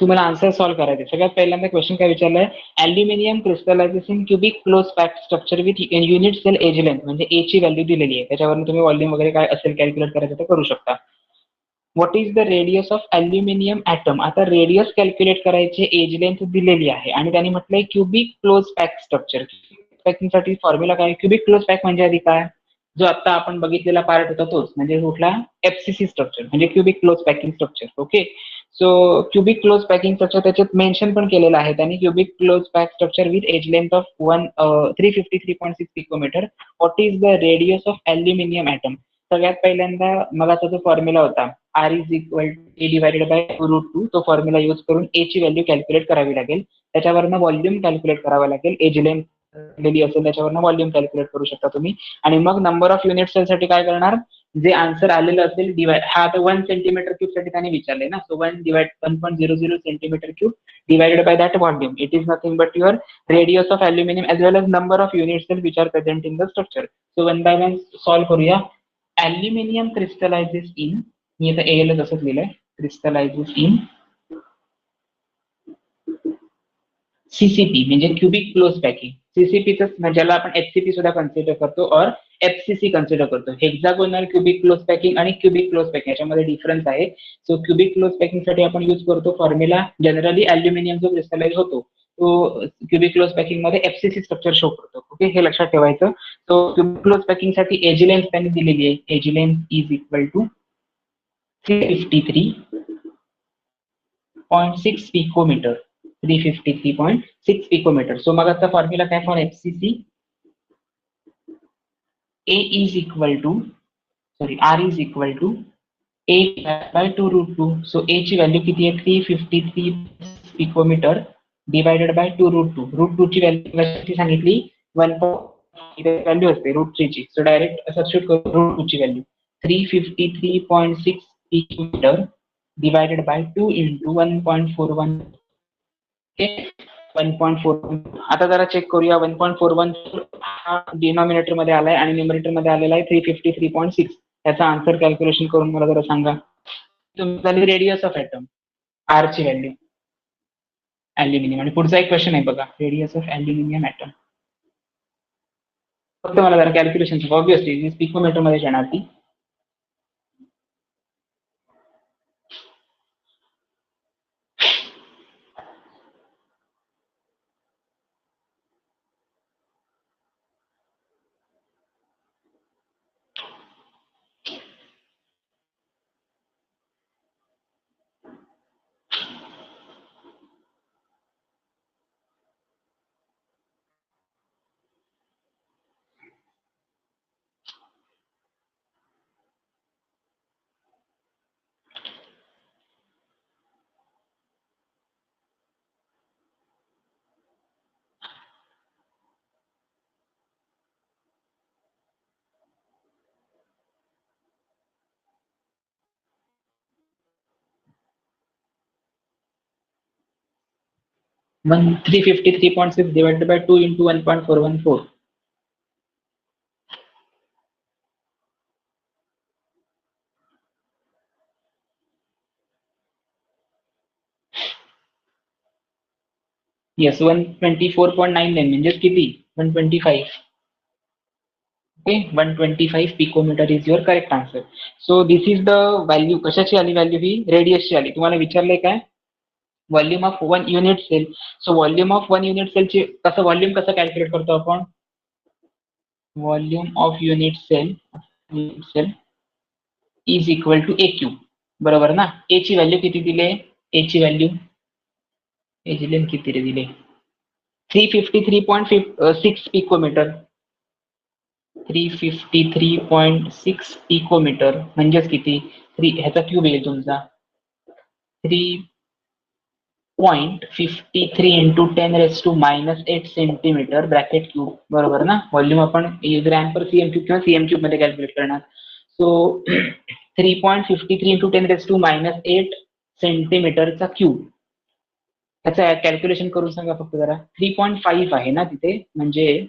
तुम्हाला answer solve करायचे. सगळ्यात पहिल्यांदा question काय विचारलाय, aluminium crystallizes in cubic close packed structure with unit cell edge length, म्हणजे A ची व्हॅल्यू दिलेली आहे, त्याच्यावरून तुम्ही व्हॉल्यूम वगैरे काय असेल कॅल्क्युलेट करायचं तर करू शकता. What is the radius of aluminium atom. आता रेडियस कॅल्क्युलेट करायची एज लेंथ दिलेली आहे आणि त्यांनी म्हटलंय क्युबिक क्लोज पॅक स्ट्रक्चर. पॅकिंगसाठी फॉर्म्युला काय, क्युबिक क्लोज पॅक म्हणजे आधी काय, जो आता आपण बघितलेला पार्ट होता तोच, म्हणजे कुठला एफसीसी स्ट्रक्चर म्हणजे cubic close packing structure. Okay, so cubic close packing structure त्याच्यात मेन्शन पण केलेलं आहे त्यांनी, cubic close pack structure with edge length of 353.6 picometer. What is the radius of aluminium atom. सगळ्यात पहिल्यांदा मगाचा जो फॉर्म्युला होता R is equal to A divided by √2, तो फॉर्म्युला यूज करून A ची व्हॅल्यू कॅल्क्युलेट करावी लागेल, त्याच्यावरनं व्हॉल्यूम कॅल्क्युलेट करावं लागेल, एज लेंथ दिलेली असेल त्याच्यावरनं व्हॉल्यूम कॅल्क्युलेट करू शकता तुम्ही. आणि मग नंबर ऑफ युनिट सेल साठी काय करणार, जे आन्सर आलेलं असेल डिवाइड, हा आता 1 सेंटीमीटर क्यूब साठी त्याने विचारले ना, so 1.00 centimetre cube divided by that volume. It is nothing but your radius of aluminum as well as number of unit cells which are present in the structure. So one by one solve करूया. Aluminium crystallizes in, मी आता AL तसंच लिहिलंय, crystallizes in CCP म्हणजे cubic close packing. सीसीपीचं ज्याला आपण HCP सुद्धा consider करतो और एफसीसी कन्सिडर करतो. हेक्सागोनल क्युबिक क्लोज पॅकिंग आणि क्युबिक क्लोज पॅकिंग याच्यामध्ये डिफरन्स आहे. सो क्युबिक क्लोज पॅकिंग साठी आपण यूज करतो फॉर्म्युला, जनरली अल्युमिनियम जो क्रिस्टलाइज होतो तो क्युबिक क्लोज पॅकिंग मध्ये एफसीसी स्ट्रक्चर शो करतो. ओके, हे लक्षात ठेवायचं. सो क्युबिक क्लोज पॅकिंग साठी एज लेंथ त्यांनी दिलेली आहे, edge length is equal to 353.6 picometer. 353.6 picometer. So मग आता फॉर्म्युला काय for FCC? A is equal to, sorry, R is equal to A by 2 root 2. So A ची value किती आहे? 353 picometer divided by 2 root 2. Root 2 ची value कशी सांगितली? 1. Value असते रूट 3 ची. सो डायरेक्ट सबस्टिट्यूट करू रूट 2 ची value 353.6 picometer divided by 2 into 1.41. 1.41. आता जरा चेक करूया. 1.41 हा डिनॉमिनेटर मध्ये आलाय आणि न्यूमरेटर मध्ये आलेला आहे 353.6. याचा आन्सर कॅल्क्युलेशन करून मला जरा सांगा. तुमची रेडियस ऑफ ॲटम आर ची व्हॅल्यू ॲल्युमिनियम. आणि पुढचा एक क्वेश्चन आहे बघा, रेडियस ऑफ ॲल्युमिनियम ॲटम. फक्त मला जरा कॅल्क्युलेशन ऑब्विसली पिकोमीटर मध्ये येणार ती. मग 353.6 डिवायडेड बाय 2 इंटू 1.414. येस 124.99 म्हणजेच किती? 125. Okay, 125 picometer is your correct answer. So this is the value. कशाची आली व्हॅल्यू? ही रेडियसची आली. तुम्हाला विचारलंय काय? Volume of 1 unit cell. So volume of 1 unit सेलची व्हॉल्यूम कसं कॅल्क्युलेट करतो आपण? Volume of unit cell is equal to A cube. बरोबर ना? ए ची व्हॅल्यू किती दिले? ए ची व्हॅल्यू किती दिले? 353.6 पिकोमीटर. 353.6 पिकोमीटर म्हणजेच किती? ह्याचा क्यूब येईल तुमचा 3.53 इंटू 10⁻⁻8 सेंटीमीटर ब्रॅकेट क्यूब. बरोबर ना? व्हॉल्यूम आपण ग्रॅम पर सीएम क्यूब किंवा सीएम क्यूब मध्ये कॅल्क्युलेट करणार. सो 3.53 इंटू 10⁻⁻8 सेंटीमीटरचा क्यूब. त्याचं कॅल्क्युलेशन करून सांगा फक्त जरा. 3.5 आहे ना तिथे, म्हणजे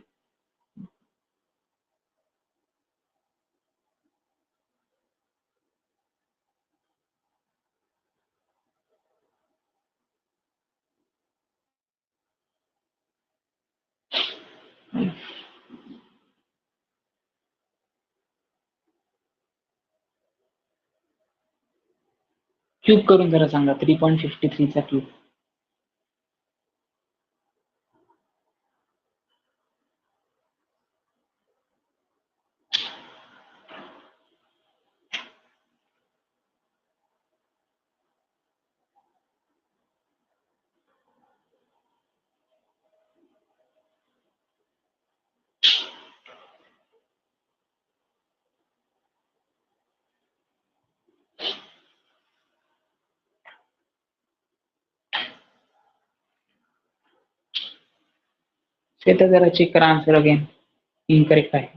क्यूब करून जरा सांगा 3.53 चा क्यूब. ते तर जरा चेक करा आन्सर अगेन. इनकरेक्ट आहे.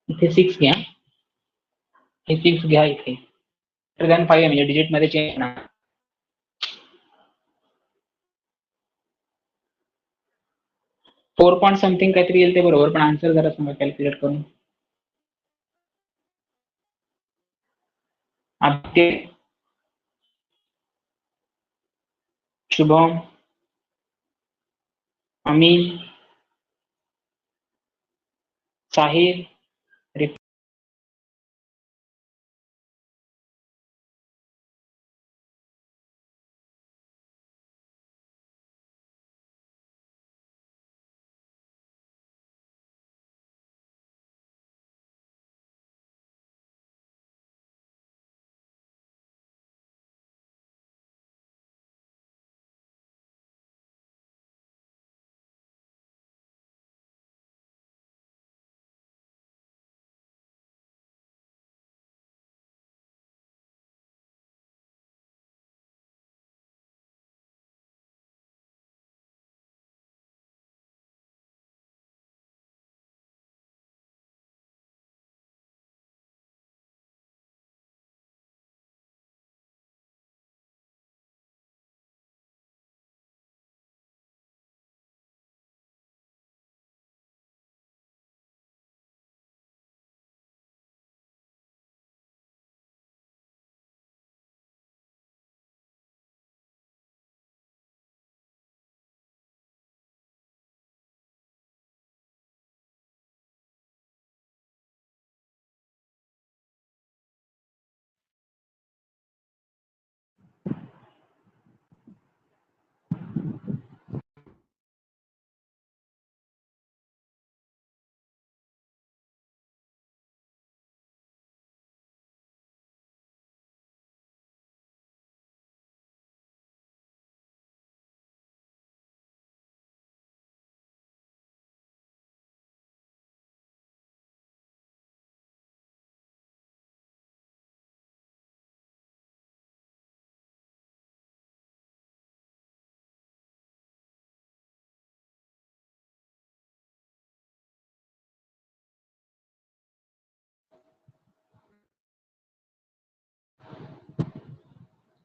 इथे 6 घ्या. हे 6 घ्या इथे. ग्रेटर दॅन 5 म्हणजे डिजिट मध्ये चेंज ना. 4 पॉइंट समथिंग काहीतरी येईल ते बरोबर, पण आन्सर जरा सांगा कॅल्क्युलेट करून. Aditya, Shubham, Amin, Sahil,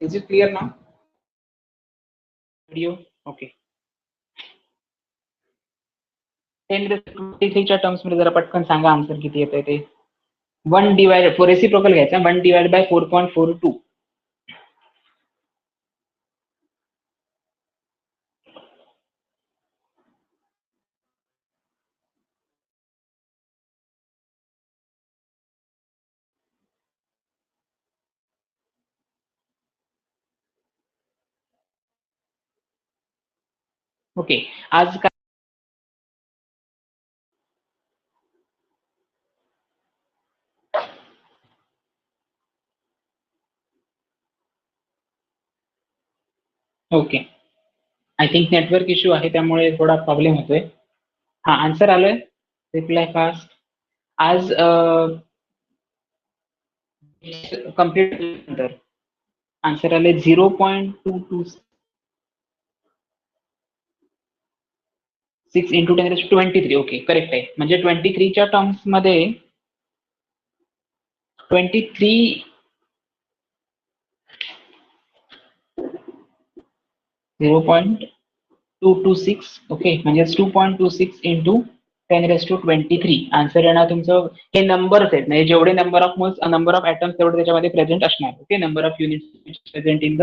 is it clear ना व्हिडिओ? ओके. 10⁻³ च्या टर्म्स मध्ये जरा पटकन सांगा आन्सर किती येतंय ते. 1 डिवाइड रेसिप्रोकल घ्यायचा 1 डिवाइड बाय 4.42. ओके. आज काय okay. I think network issue आहे त्यामुळे थोडा प्रॉब्लेम होतोय. हा आन्सर आलोय. Reply fast. आज कम्प्लीट नंतर आन्सर आले 0.226 इंटू 10⁻23. ओके करेक्ट आहे. म्हणजे 23 च्या टर्म्स मध्ये 23 0.226 ओके म्हणजे 2.26 इंटू 10⁻23 आन्सर येणार तुमचं. हे नंबर्स आहेत म्हणजे जेवढे number of moles number of atoms तेवढे त्याच्यामध्ये प्रेझेंट असणार. Okay number of units present in the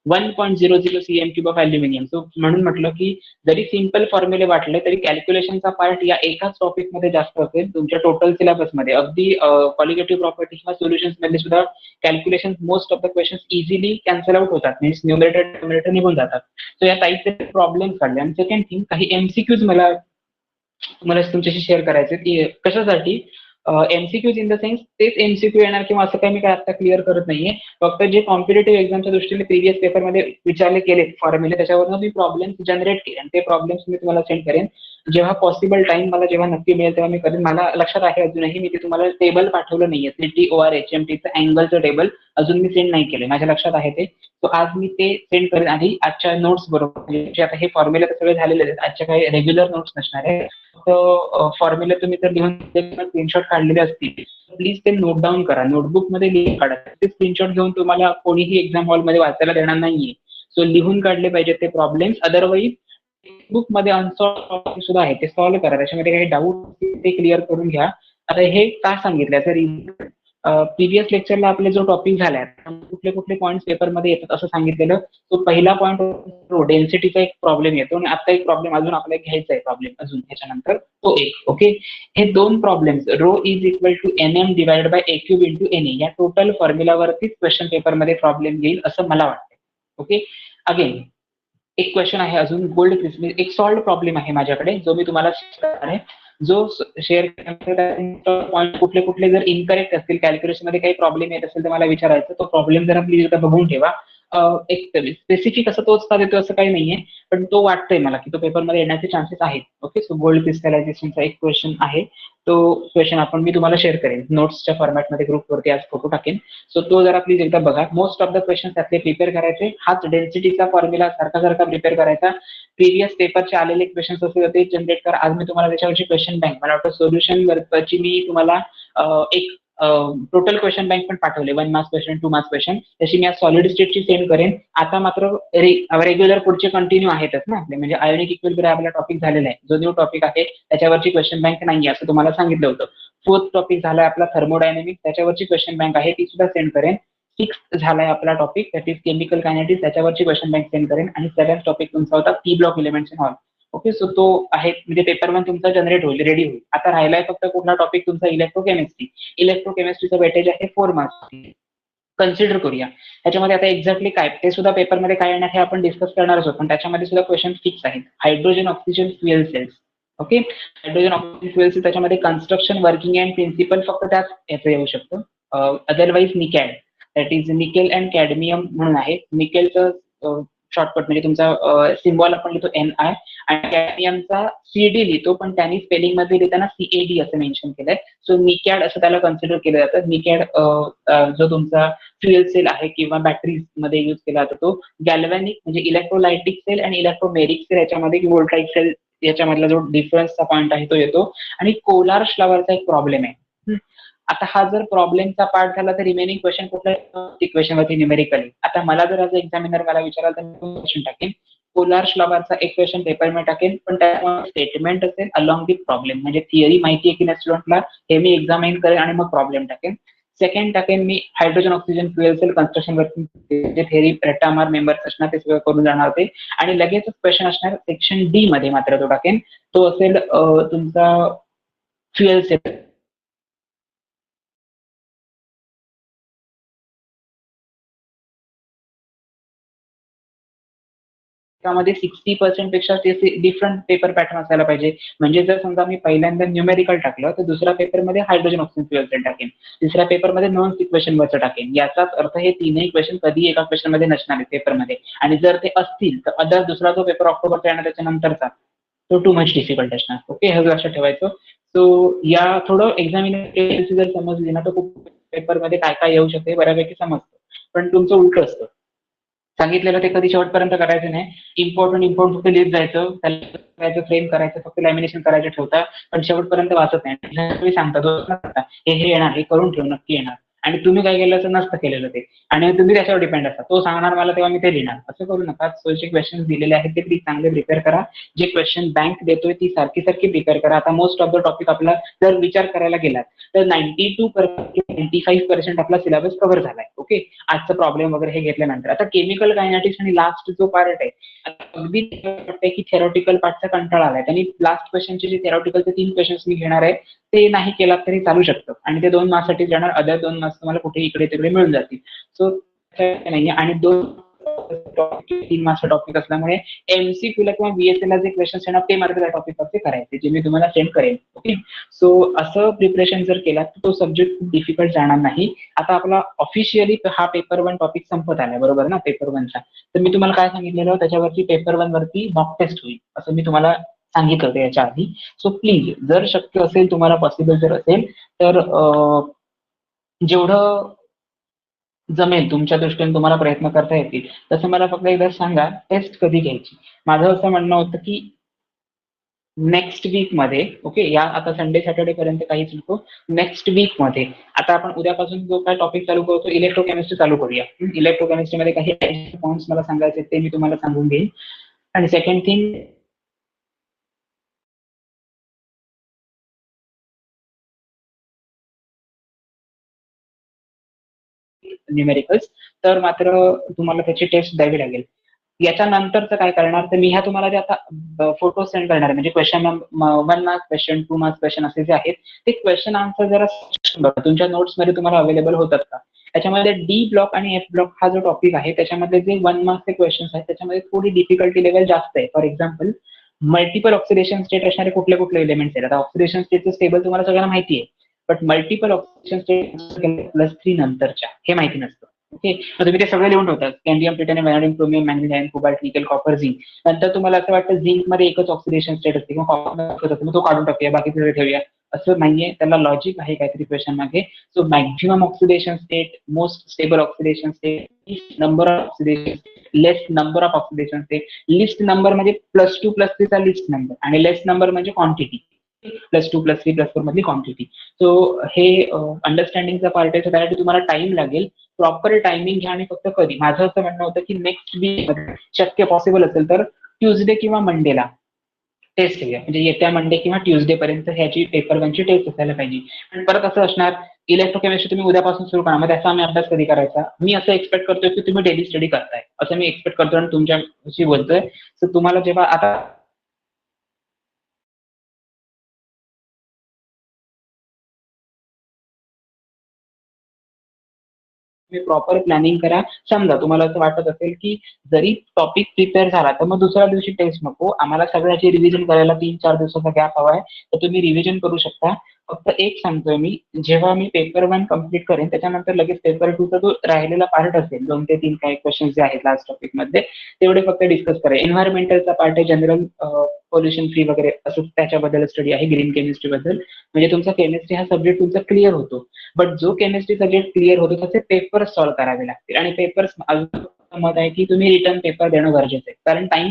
1.00 cm³ of aluminium. So म्हणून म्हटलं की जरी सिंपल फॉर्म्युले वाटले तरी कॅल्क्युलेशनचा पार्ट या एकाच टॉपिक मध्ये जास्त असेल तुमच्या टोटल सिलेबस मध्ये. अगदी क्वालिटेटिव्ह प्रॉपर्टी किंवा सोल्युशन्स मध्ये सुद्धा calculation most of the question easily cancel out होतात मीन्स न्यूमरेटर निघून जातात. सो या टाईपचे प्रॉब्लेम काढले. आणि सेकंड थिंग काही एमसीक्यूज मला तुमच्याशी शेअर करायचे की कशासाठी एमसीक्यूज इन द सेन्स तेच एमसीक्यू येणार किंवा असं काही मी काय आता क्लिअर करत नाहीये. फक्त जे कॉम्पिटेटिव्ह एक्झामच्या दृष्टीने प्रिव्हियस पेपरमध्ये विचारले गेले फॉर्म्युले त्याच्यावरनं मी प्रॉब्लेम जनरेट केले आणि ते प्रॉब्लेम्स मी तुम्हाला सेंड करेन जेव्हा पॉसिबल टाइम मला जेव्हा नक्की मिळेल तेव्हा मी करेन. मला लक्षात आहे अजूनही मी ते तुम्हाला टेबल पाठवलं नाहीये. CTOR-HMTचं अँगलचं टेबल अजून मी सेंड नाही केले. माझ्या लक्षात आहे ते. सो आज मी ते सेंड करेन आणि आजच्या नोट्स बरोबर म्हणजे आता हे फॉर्म्युले सगळे झालेले आहेत. आजच्या काही रेग्युलर नोट्स नसणार आहे. फॉर्म्युले तुम्ही जर लिहून स्क्रीनशॉट काढलेले असतील प्लीज ते नोट डाऊन करा. नोटबुक मध्ये लिहून काढा. ते स्क्रीनशॉट घेऊन तुम्हाला कोणीही एक्झाम हॉलमध्ये वाचायला देणार नाहीये. सो लिहून काढले पाहिजेत ते प्रॉब्लेम्स. अदरवाईज बुक मध्ये अनसॉल्व सुद्धा आहे ते सॉल्व्ह करा. त्याच्यामध्ये काही डाऊट ते क्लिअर करून घ्या. आता हे का सांगितलं तर प्रिव्हियस लेक्चरला आपले जो टॉपिक झालाय कुठले कुठले पॉईंट पेपरमध्ये येतात असं सांगितलेलं. तो पहिला पॉईंट डेन्सिटीचा एक प्रॉब्लेम येतो आणि आता एक प्रॉब्लेम अजून आपल्याला घ्यायचा आहे प्रॉब्लेम अजून त्याच्यानंतर तो एक. ओके हे दोन problems rho is equal to NM divide by A³ into NA या टोटल फॉर्म्युलावरतीच क्वेश्चन पेपरमध्ये प्रॉब्लेम येईल असं मला वाटतं. ओके अगेन एक क्वेश्चन आहे अजून गोल्ड क्रिस्टल एक सॉल्व्ड प्रॉब्लेम आहे माझ्याकडे जो मी तुम्हाला शेअर आहे. जो शेअर पॉईंट कुठले कुठले जर इनकरेक्ट असतील कॅल्क्युलेशन मध्ये काही प्रॉब्लेम येत असेल तर मला विचारायचं. तो प्रॉब्लेम जरा प्लीज एकदा बघून ठेवा. एक स्पेसिफिक असं तोच का देतो असं काही नाहीये पण तो वाटतंय मला की तो पेपरमध्ये येण्याचे चान्सेस आहेत. ओके सो गोल्ड क्रिस्टलायझेशनचा एक क्वेश्चन आहे. तो क्वेश्चन मी तुम्हाला शेअर करेन नोट्सच्या फॉर्मॅटमध्ये ग्रुपवरती आज फोटो टाकेन. सो तो जरा प्लीज एकदा बघा. मोस्ट ऑफ द क्वेश्चन त्यातले प्रिपेअर करायचे. हाच डेन्सिटीचा फॉर्म्युला सारखा प्रिपेअर करायचा. प्रिव्हियस पेपरचे आलेले क्वेश्चन असतील ते जनरेट करा. आज मी तुम्हाला त्याच्यावरची क्वेश्चन बँक मला वाटतं सोल्युशन वरची मी तुम्हाला एक टोटल क्वेश्चन बँक पण पाठवले 1 मार्क्स क्वेश्चन 2 मार्क्स क्वेश्चन त्याची मी आज सॉलिड स्टेटची सेंड करेन. आता मात्र रेग्युलर पुढचे कंटिन्यू आहेतच ना आपले म्हणजे आयोनिक इक्विलिब्रियम आपला टॉपिक झालेला आहे. जो न्यू टॉपिक आहे त्याच्यावरची क्वेश्चन बँक नाही असं तुम्हाला सांगितलं होतं. फोर्थ टॉपिक झालाय आपला थर्मोडायनेमिक त्याच्यावरची क्वेश्चन बँक आहे ती सुद्धा सेंड करेन. सिक्स्थ झालाय आपला topic that is chemical kinetics त्याच्यावरची क्वेश्चन बँक सेंड करेन. आणि सेव्हन्थ टॉपिक तुमचा होता P block elements in all. Okay so तो आहे म्हणजे पेपर 1 तुमचा जनरेट होईल रेडी होईल. आता राहिलाय फक्त कुठला टॉपिक तुमचा इलेक्ट्रोकेमिस्ट्री. इलेक्ट्रोकेमिस्ट्रीचं वेटेज आहे 4 मार्क्स. कन्सिडर करूया त्याच्यामध्ये आता एक्झॅक्टली काय ते सुद्धा पेपरमध्ये काय येणार हे आपण डिस्कस करणारच आहोत पण त्याच्यामध्ये सुद्धा क्वेश्चन फिक्स आहेत. Hydrogen oxygen fuel cells. Okay hydrogen oxygen fuel cells त्याच्यामध्ये कन्स्ट्रक्शन वर्किंग अँड प्रिन्सिपल फक्त त्याच याचं येऊ शकतं. Otherwise nicad that is nickel and cadmium म्हणून आहे. निकेलचं शॉर्टकट म्हणजे तुमचा सिम्बॉल आपण लिहितो NI आणि कॅडमियमचा CD लिहितो पण त्यांनी स्पेलिंग मध्ये लिहिताना CAD असं मेन्शन केलंय. सो निकॅड असं त्याला कन्सिडर केलं जातं. निकॅड जो तुमचा फ्युएल सेल आहे किंवा बॅटरीज मध्ये युज केला जातो तो गॅल्व्हॅनिक म्हणजे इलेक्ट्रोलायटिक सेल आणि इलेक्ट्रोमेरिक सेल याच्यामध्ये व्होल्टाईक सेल याच्यामधला जो डिफरन्सचा पॉईंट आहे तो येतो. आणि कोलार श्लावरचा एक प्रॉब्लेम आहे. आता हा जर प्रॉब्लेमचा पार्ट झाला तर रिमेनिंग क्वेश्चन कुठल्या इक्वेशन वरती न्यूमेरिकली. आता मला जर ॲज एक्झामिनर मला विचाराल तर मी क्वेश्चन टाकेन, पोलार श्लॉबारचा एक क्वेश्चन पेपर मध्ये टाकेन, पण त्यामध्ये स्टेटमेंट असेल अलॉंग विथ प्रॉब्लेम, म्हणजे थिअरी माहिती आहे की नाही स्टुडंटला हे मी एक्झामिन करेन आणि मग प्रॉब्लेम टाकेन. सेकंड टाकेन मी hydrogen oxygen fuel cell construction वरती जे थेरी रेटामार मेंबर्स असणार ते सगळं करून जाणार ते, आणि लगेचच क्वेश्चन असणार सेक्शन डी मध्ये मात्र तो टाकेन, तो असेल तुमचा फ्युएल सेल. त्यामध्ये 60% पेक्षा ते डिफरंट पेपर पॅटर्न असायला पाहिजे. म्हणजे जर समजा मी पहिल्यांदा न्यूमेरिकल टाकलं तर दुसऱ्या पेपरमध्ये हायड्रोजन ऑक्सिजन फ्युएल सेल टाकेन, तिसऱ्या पेपरमध्ये नॉन क्वेश्चन वरचं टाकेन. याचाच अर्थ हे तीनही क्वेश्चन कधी एका क्वेश्चन मध्ये नसणार आहेत पेपरमध्ये, आणि जर ते असतील तर अदर दुसरा जो पेपर ऑक्टोबरचा येणार त्याच्यानंतरचा तो टू मच डिफिकल्ट असणार. ओके, हे लक्षात ठेवायचं. सो या थोडं एक्झामिनेशन जर समजली ना तर खूप पेपरमध्ये काय काय येऊ शकते बऱ्यापैकी समजतं. पण तुमचं उलट असतं, सांगितलेलं ते कधी शेवटपर्यंत करायचं नाही. इम्पॉर्टंट फक्त लिहित जायचं, त्याला फ्रेम करायचं, फक्त लॅमिनेशन करायचं ठेवता, पण शेवटपर्यंत वाचत नाही. तुम्ही सांगता हे येणार, हे करून ठेव, नक्की येणार, आणि तुम्ही काय केलं तर नसतं केलेलं ते, आणि तुम्ही त्याच्यावर डिपेंड असता. तो सांगणार मला तेव्हा मी ते लिहिणार, असं करू नका. सोयचे क्वेश्चन दिलेले आहेत ते प्लीज चांगले प्रिपेअर करा. जे क्वेश्चन बँक देतोय ती सारखी प्रिपेअर करा. आता मोस्ट ऑफ द टॉपिक आपला जर विचार करायला गेला तर 92% आपला सिलेबस कव्हर झालाय. ओके, आजचा प्रॉब्लेम वगैरे हे घेतल्यानंतर आता केमिकल कायनेटिक्स आणि लास्ट जो पार्ट आहे, अगदी वाटतंय की थेरॉटिकल पार्टचा कंटाळा आलाय, त्यांनी लास्ट क्वेश्चनचे जे थेरॉटिकलचे 3 क्वेश्चन्स मी घेणार आहे ते नाही केला तरी चालू शकतं, आणि ते 2 मार्क्ससाठी जाणार, अदर 2 मार्क्स तुम्हाला कुठे इकडे तिकडे मिळून जातील. सो नाहीये, आणि 2 3 मार्क्सचा टॉपिक असल्यामुळे MCQ ला किंवा VSA ला जे क्वेश्चन्स येणार ते मात्र त्या टॉपिक वरती करायचे, जे मी तुम्हाला सेंड करेन. ओके, सो असं प्रिपरेशन जर केला तर तो सब्जेक्ट खूप डिफिकल्ट जाणार नाही. आता आपला ऑफिशियली हा पेपर 1 टॉपिक संपत आलाय, बरोबर ना, पेपर 1चा. तर मी तुम्हाला काय सांगितलेलं त्याच्यावरती पेपर 1 वरती मॉक टेस्ट होईल असं मी तुम्हाला सांगितलं होतं याच्या आधी. सो प्लीज जर शक्य असेल, तुम्हाला पॉसिबल जर असेल तर जेवढं जमेल तुमच्या दृष्टीने तुम्हाला प्रयत्न करता येतील तसं मला फक्त एकदा सांगा, टेस्ट कधी घ्यायची. माझं असं म्हणणं होतं की नेक्स्ट वीक मध्ये, ओके, या आता संडे सॅटर्डे पर्यंत काहीच नको, नेक्स्ट वीक मध्ये. आता आपण उद्यापासून जो काय टॉपिक चालू करतो, इलेक्ट्रोकेमिस्ट्री चालू करूया. इलेक्ट्रोकेमिस्ट्री मध्ये काही पॉईंट्स मला सांगायचे ते मी तुम्हाला सांगून घेईन. आणि सेकंड थिंग, न्यूमेरिकल्स, तर मात्र तुम्हाला त्याची टेस्ट द्यावी लागेल. याच्यानंतरचं काय करणार तर मी ह्या तुम्हाला जे आता फोटो सेंड करणार आहे, म्हणजे question 1 marks question, 2 marks question असे जे आहेत ते क्वेश्चन आन्सर जरा तुमच्या नोट्स मध्ये तुम्हाला अवेलेबल होतात का. त्याच्यामध्ये डी ब्लॉक आणि एफ ब्लॉक हा जो टॉपिक आहे त्याच्यामध्ये जे 1 मार्क्सचे क्वेश्चन्स आहेत त्याच्यामध्ये थोडी डिफिकल्टी लेवल जास्त आहे. For example, multiple oxidation state असणारे कुठले कुठले एलिमेंट्स आहेत. आता ऑक्सिडेशन स्टेटचं टेबल तुम्हाला सगळ्यांना माहिती आहे, बट मल्टिपल ऑक्सिडेशन स्टेट +3 नंतरच्या हे माहिती नसतं. ओके, मग तुम्ही ते सगळं लिहून ठेवतात, scandium, platinum, vanadium, chromium, magnesium, iron, cobalt, nickel, copper, zinc. नंतर तुम्हाला असं वाटतं झिंक मध्ये एकच ऑक्सिडेशन स्टेट असते किंवा कॉपर असतं, मग तो काढून टाकूया, बाकी सगळे ठेवूया. असं नाहीये, त्याला लॉजिक आहे काहीतरी क्वेश्चन मागे. So maximum oxidation state, most stable oxidation state, number of oxidation, less number of oxidation state. List number म्हणजे +2 +3 चा लिस्ट नंबर, आणि लेस नंबर म्हणजे क्वांटिटी, +2 +3 +4 मधली क्वांटिटी. सो हे अंडरस्टँडिंगचा पार्ट आहे, त्यासाठी तुम्हाला टाइम लागेल. प्रॉपर टायमिंग घ्या, आणि फक्त कधी, माझं असं म्हणणं होतं की नेक्स्ट वीक शक्य पॉसिबल असेल तर ट्युजडे किंवा मंडेला टेस्ट घेऊया, म्हणजे येत्या मंडे किंवा ट्युजडे पर्यंत ह्याची पेपर 1ची टेस्ट असायला पाहिजे. आणि परत असं असणार, इलेक्ट्रोकेमिस्ट्री तुम्ही उद्यापासून सुरू करा, मग त्याचा आम्ही अभ्यास कधी करायचा. मी असं एक्सपेक्ट करतोय की तुम्ही डेली स्टडी करताय, असं मी एक्सपेक्ट करतोय आणि तुमच्याशी बोलतोय. तर तुम्हाला जेव्हा आता तुम्ही प्रॉपर प्लॅनिंग करा. समजा तुम्हाला असं वाटत असेल की जरी टॉपिक प्रिपेअर झाला तर मग दुसऱ्या दिवशी टेस्ट नको, आम्हाला सगळ्याची रिव्हिजन करायला 3-4 दिवसाचा गॅप हवाय, तर तुम्ही रिव्हिजन करू शकता. फक्त एक सांगतोय मी, जेव्हा मी पेपर 1 कम्प्लीट करेन त्याच्यानंतर लगेच पेपर 2 चा जो राहिलेला पार्ट असेल, 2 ते 3 काही क्वेश्चन जे आहेत लास्ट टॉपिक मध्ये तेवढे फक्त डिस्कस करा. एन्व्हायरमेंटलचा पार्ट आहे, जनरल पोल्युशन फ्री वगैरे असं त्याच्याबद्दल स्टडी आहे, ग्रीन केमिस्ट्री बद्दल, म्हणजे तुमचा केमिस्ट्री हा सब्जेक्ट तुमचा क्लिअर होतो. बट जो केमिस्ट्री सब्जेक्ट क्लिअर होतो त्याचे पेपर सॉल्व्ह करावे लागतील, आणि पेपर्स मत आहे की तुम्ही रिटर्न पेपर देणं गरजेचं आहे, कारण टाइम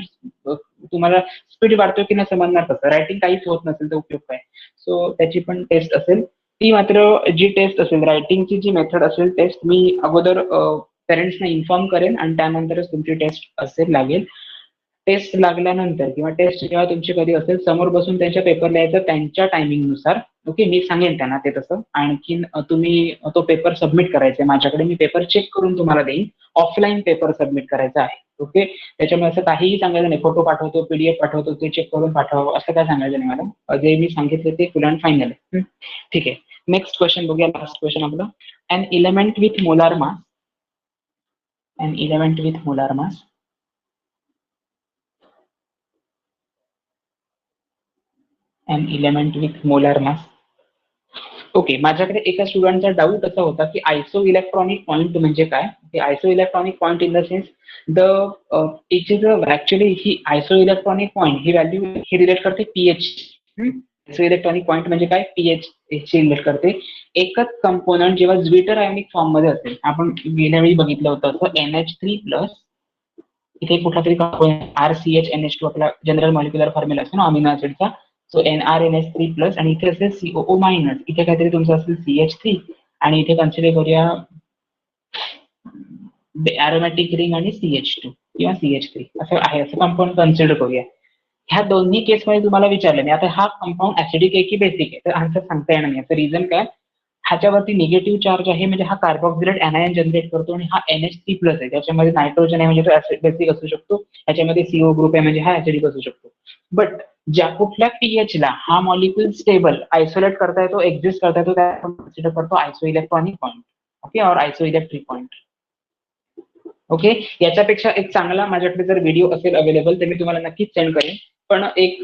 तुम्हाला स्पीड वाढतो की नाही समजणार कसं, रायटिंग काहीच होत नसेल तर उपयोग काय. सो त्याची पण टेस्ट असेल. ती मात्र जी टेस्ट असेल, रायटिंगची जी मेथड असेल टेस्ट, मी अगोदर पेरेंट्सना इन्फॉर्म करेन आणि त्यानंतरच तुमची टेस्ट असेल लागेल. टेस्ट लागल्यानंतर किंवा टेस्ट जेव्हा तुमची कधी असेल समोर बसून त्यांच्या पेपर लिहायचं त्यांच्या टायमिंगनुसार. ओके, मी सांगेन त्यांना ते तसं. आणखीन तुम्ही तो पेपर सबमिट करायचा आहे माझ्याकडे, मी पेपर चेक करून तुम्हाला देईन. ऑफलाईन पेपर सबमिट करायचा आहे. ओके, त्याच्यामुळे असं काहीही सांगायचं नाही, फोटो पाठवतो, पीडीएफ पाठवतो, ते चेक करून पाठवावं असं काय सांगायचं नाही मला. जे मी सांगितलं ते फुल अँड फायनल आहे. ठीक आहे, नेक्स्ट क्वेश्चन बघूया. लास्ट क्वेश्चन आपलं. An element with molar mass, an element with molar mass an element with molar mass. ओके, माझ्याकडे एका स्टुडंटचा डाऊट असा होता की आयसो इलेक्ट्रॉनिक पॉइंट म्हणजे काय. Iso electronic point in the sense the it is actually ही आयसो इलेक्ट्रॉनिक पॉइंट ही व्हॅल्यू ही रिलेट करते पीएच. आयसो इलेक्ट्रॉनिक पॉइंट म्हणजे काय, पीएच ची रिलेट करते. एकच कंपोनंट जेव्हा ज्विटर आयोनिक फॉर्म मध्ये असेल, आपण गेल्या वेळी बघितलं होतं NH3+ इथे कुठला तरी कंपोनंट RCHNH2 आपला जनरल मॉलिक्युलर फॉर्म्युला असतो ना अमिनो ऍसिडचा. सो NRNH3+ आणि इथे असेल COO-, इथे काहीतरी तुमचं असेल CH3 आणि इथे कन्सिडर करूया अरोमॅटिक रिंग आणि CH2 किंवा CH3 असं आहे, असं कंपाऊंड कन्सिडर करूया. ह्या दोन्ही केसमध्ये तुम्हाला विचारलं मी आता हा कंपाऊंड ऍसिडिक आहे की बेसिक आहे, तर आन्सर सांगता येणार नाही. रिझन काय, ह्याच्यावरती निगेटिव्ह चार्ज आहे म्हणजे हा कार्बोक्सिलेट एनायन जनरेट करतो आणि हा NH3+ आहे, त्याच्यामध्ये नायट्रोजन आहे म्हणजे तो बेसिक असू शकतो, त्याच्यामध्ये CO ग्रुप आहे म्हणजे हा ऍसिडिक असू शकतो. बट ज्या कुठल्या पीएच ला हा मॉलिक्युल स्टेबल आयसोलेट करता येतो, एक्झिस्ट करता येतो, त्या आपण कन्सिडर करतो आयसो इलेक्ट्रॉनिक पॉइंट. ओके, और आयसो इलेक्ट्रिक पॉइंट. ओके, याच्यापेक्षा एक चांगला माझ्याकडे जर व्हिडिओ असेल अवेलेबल तर मी तुम्हाला नक्कीच सेंड करेन. पण एक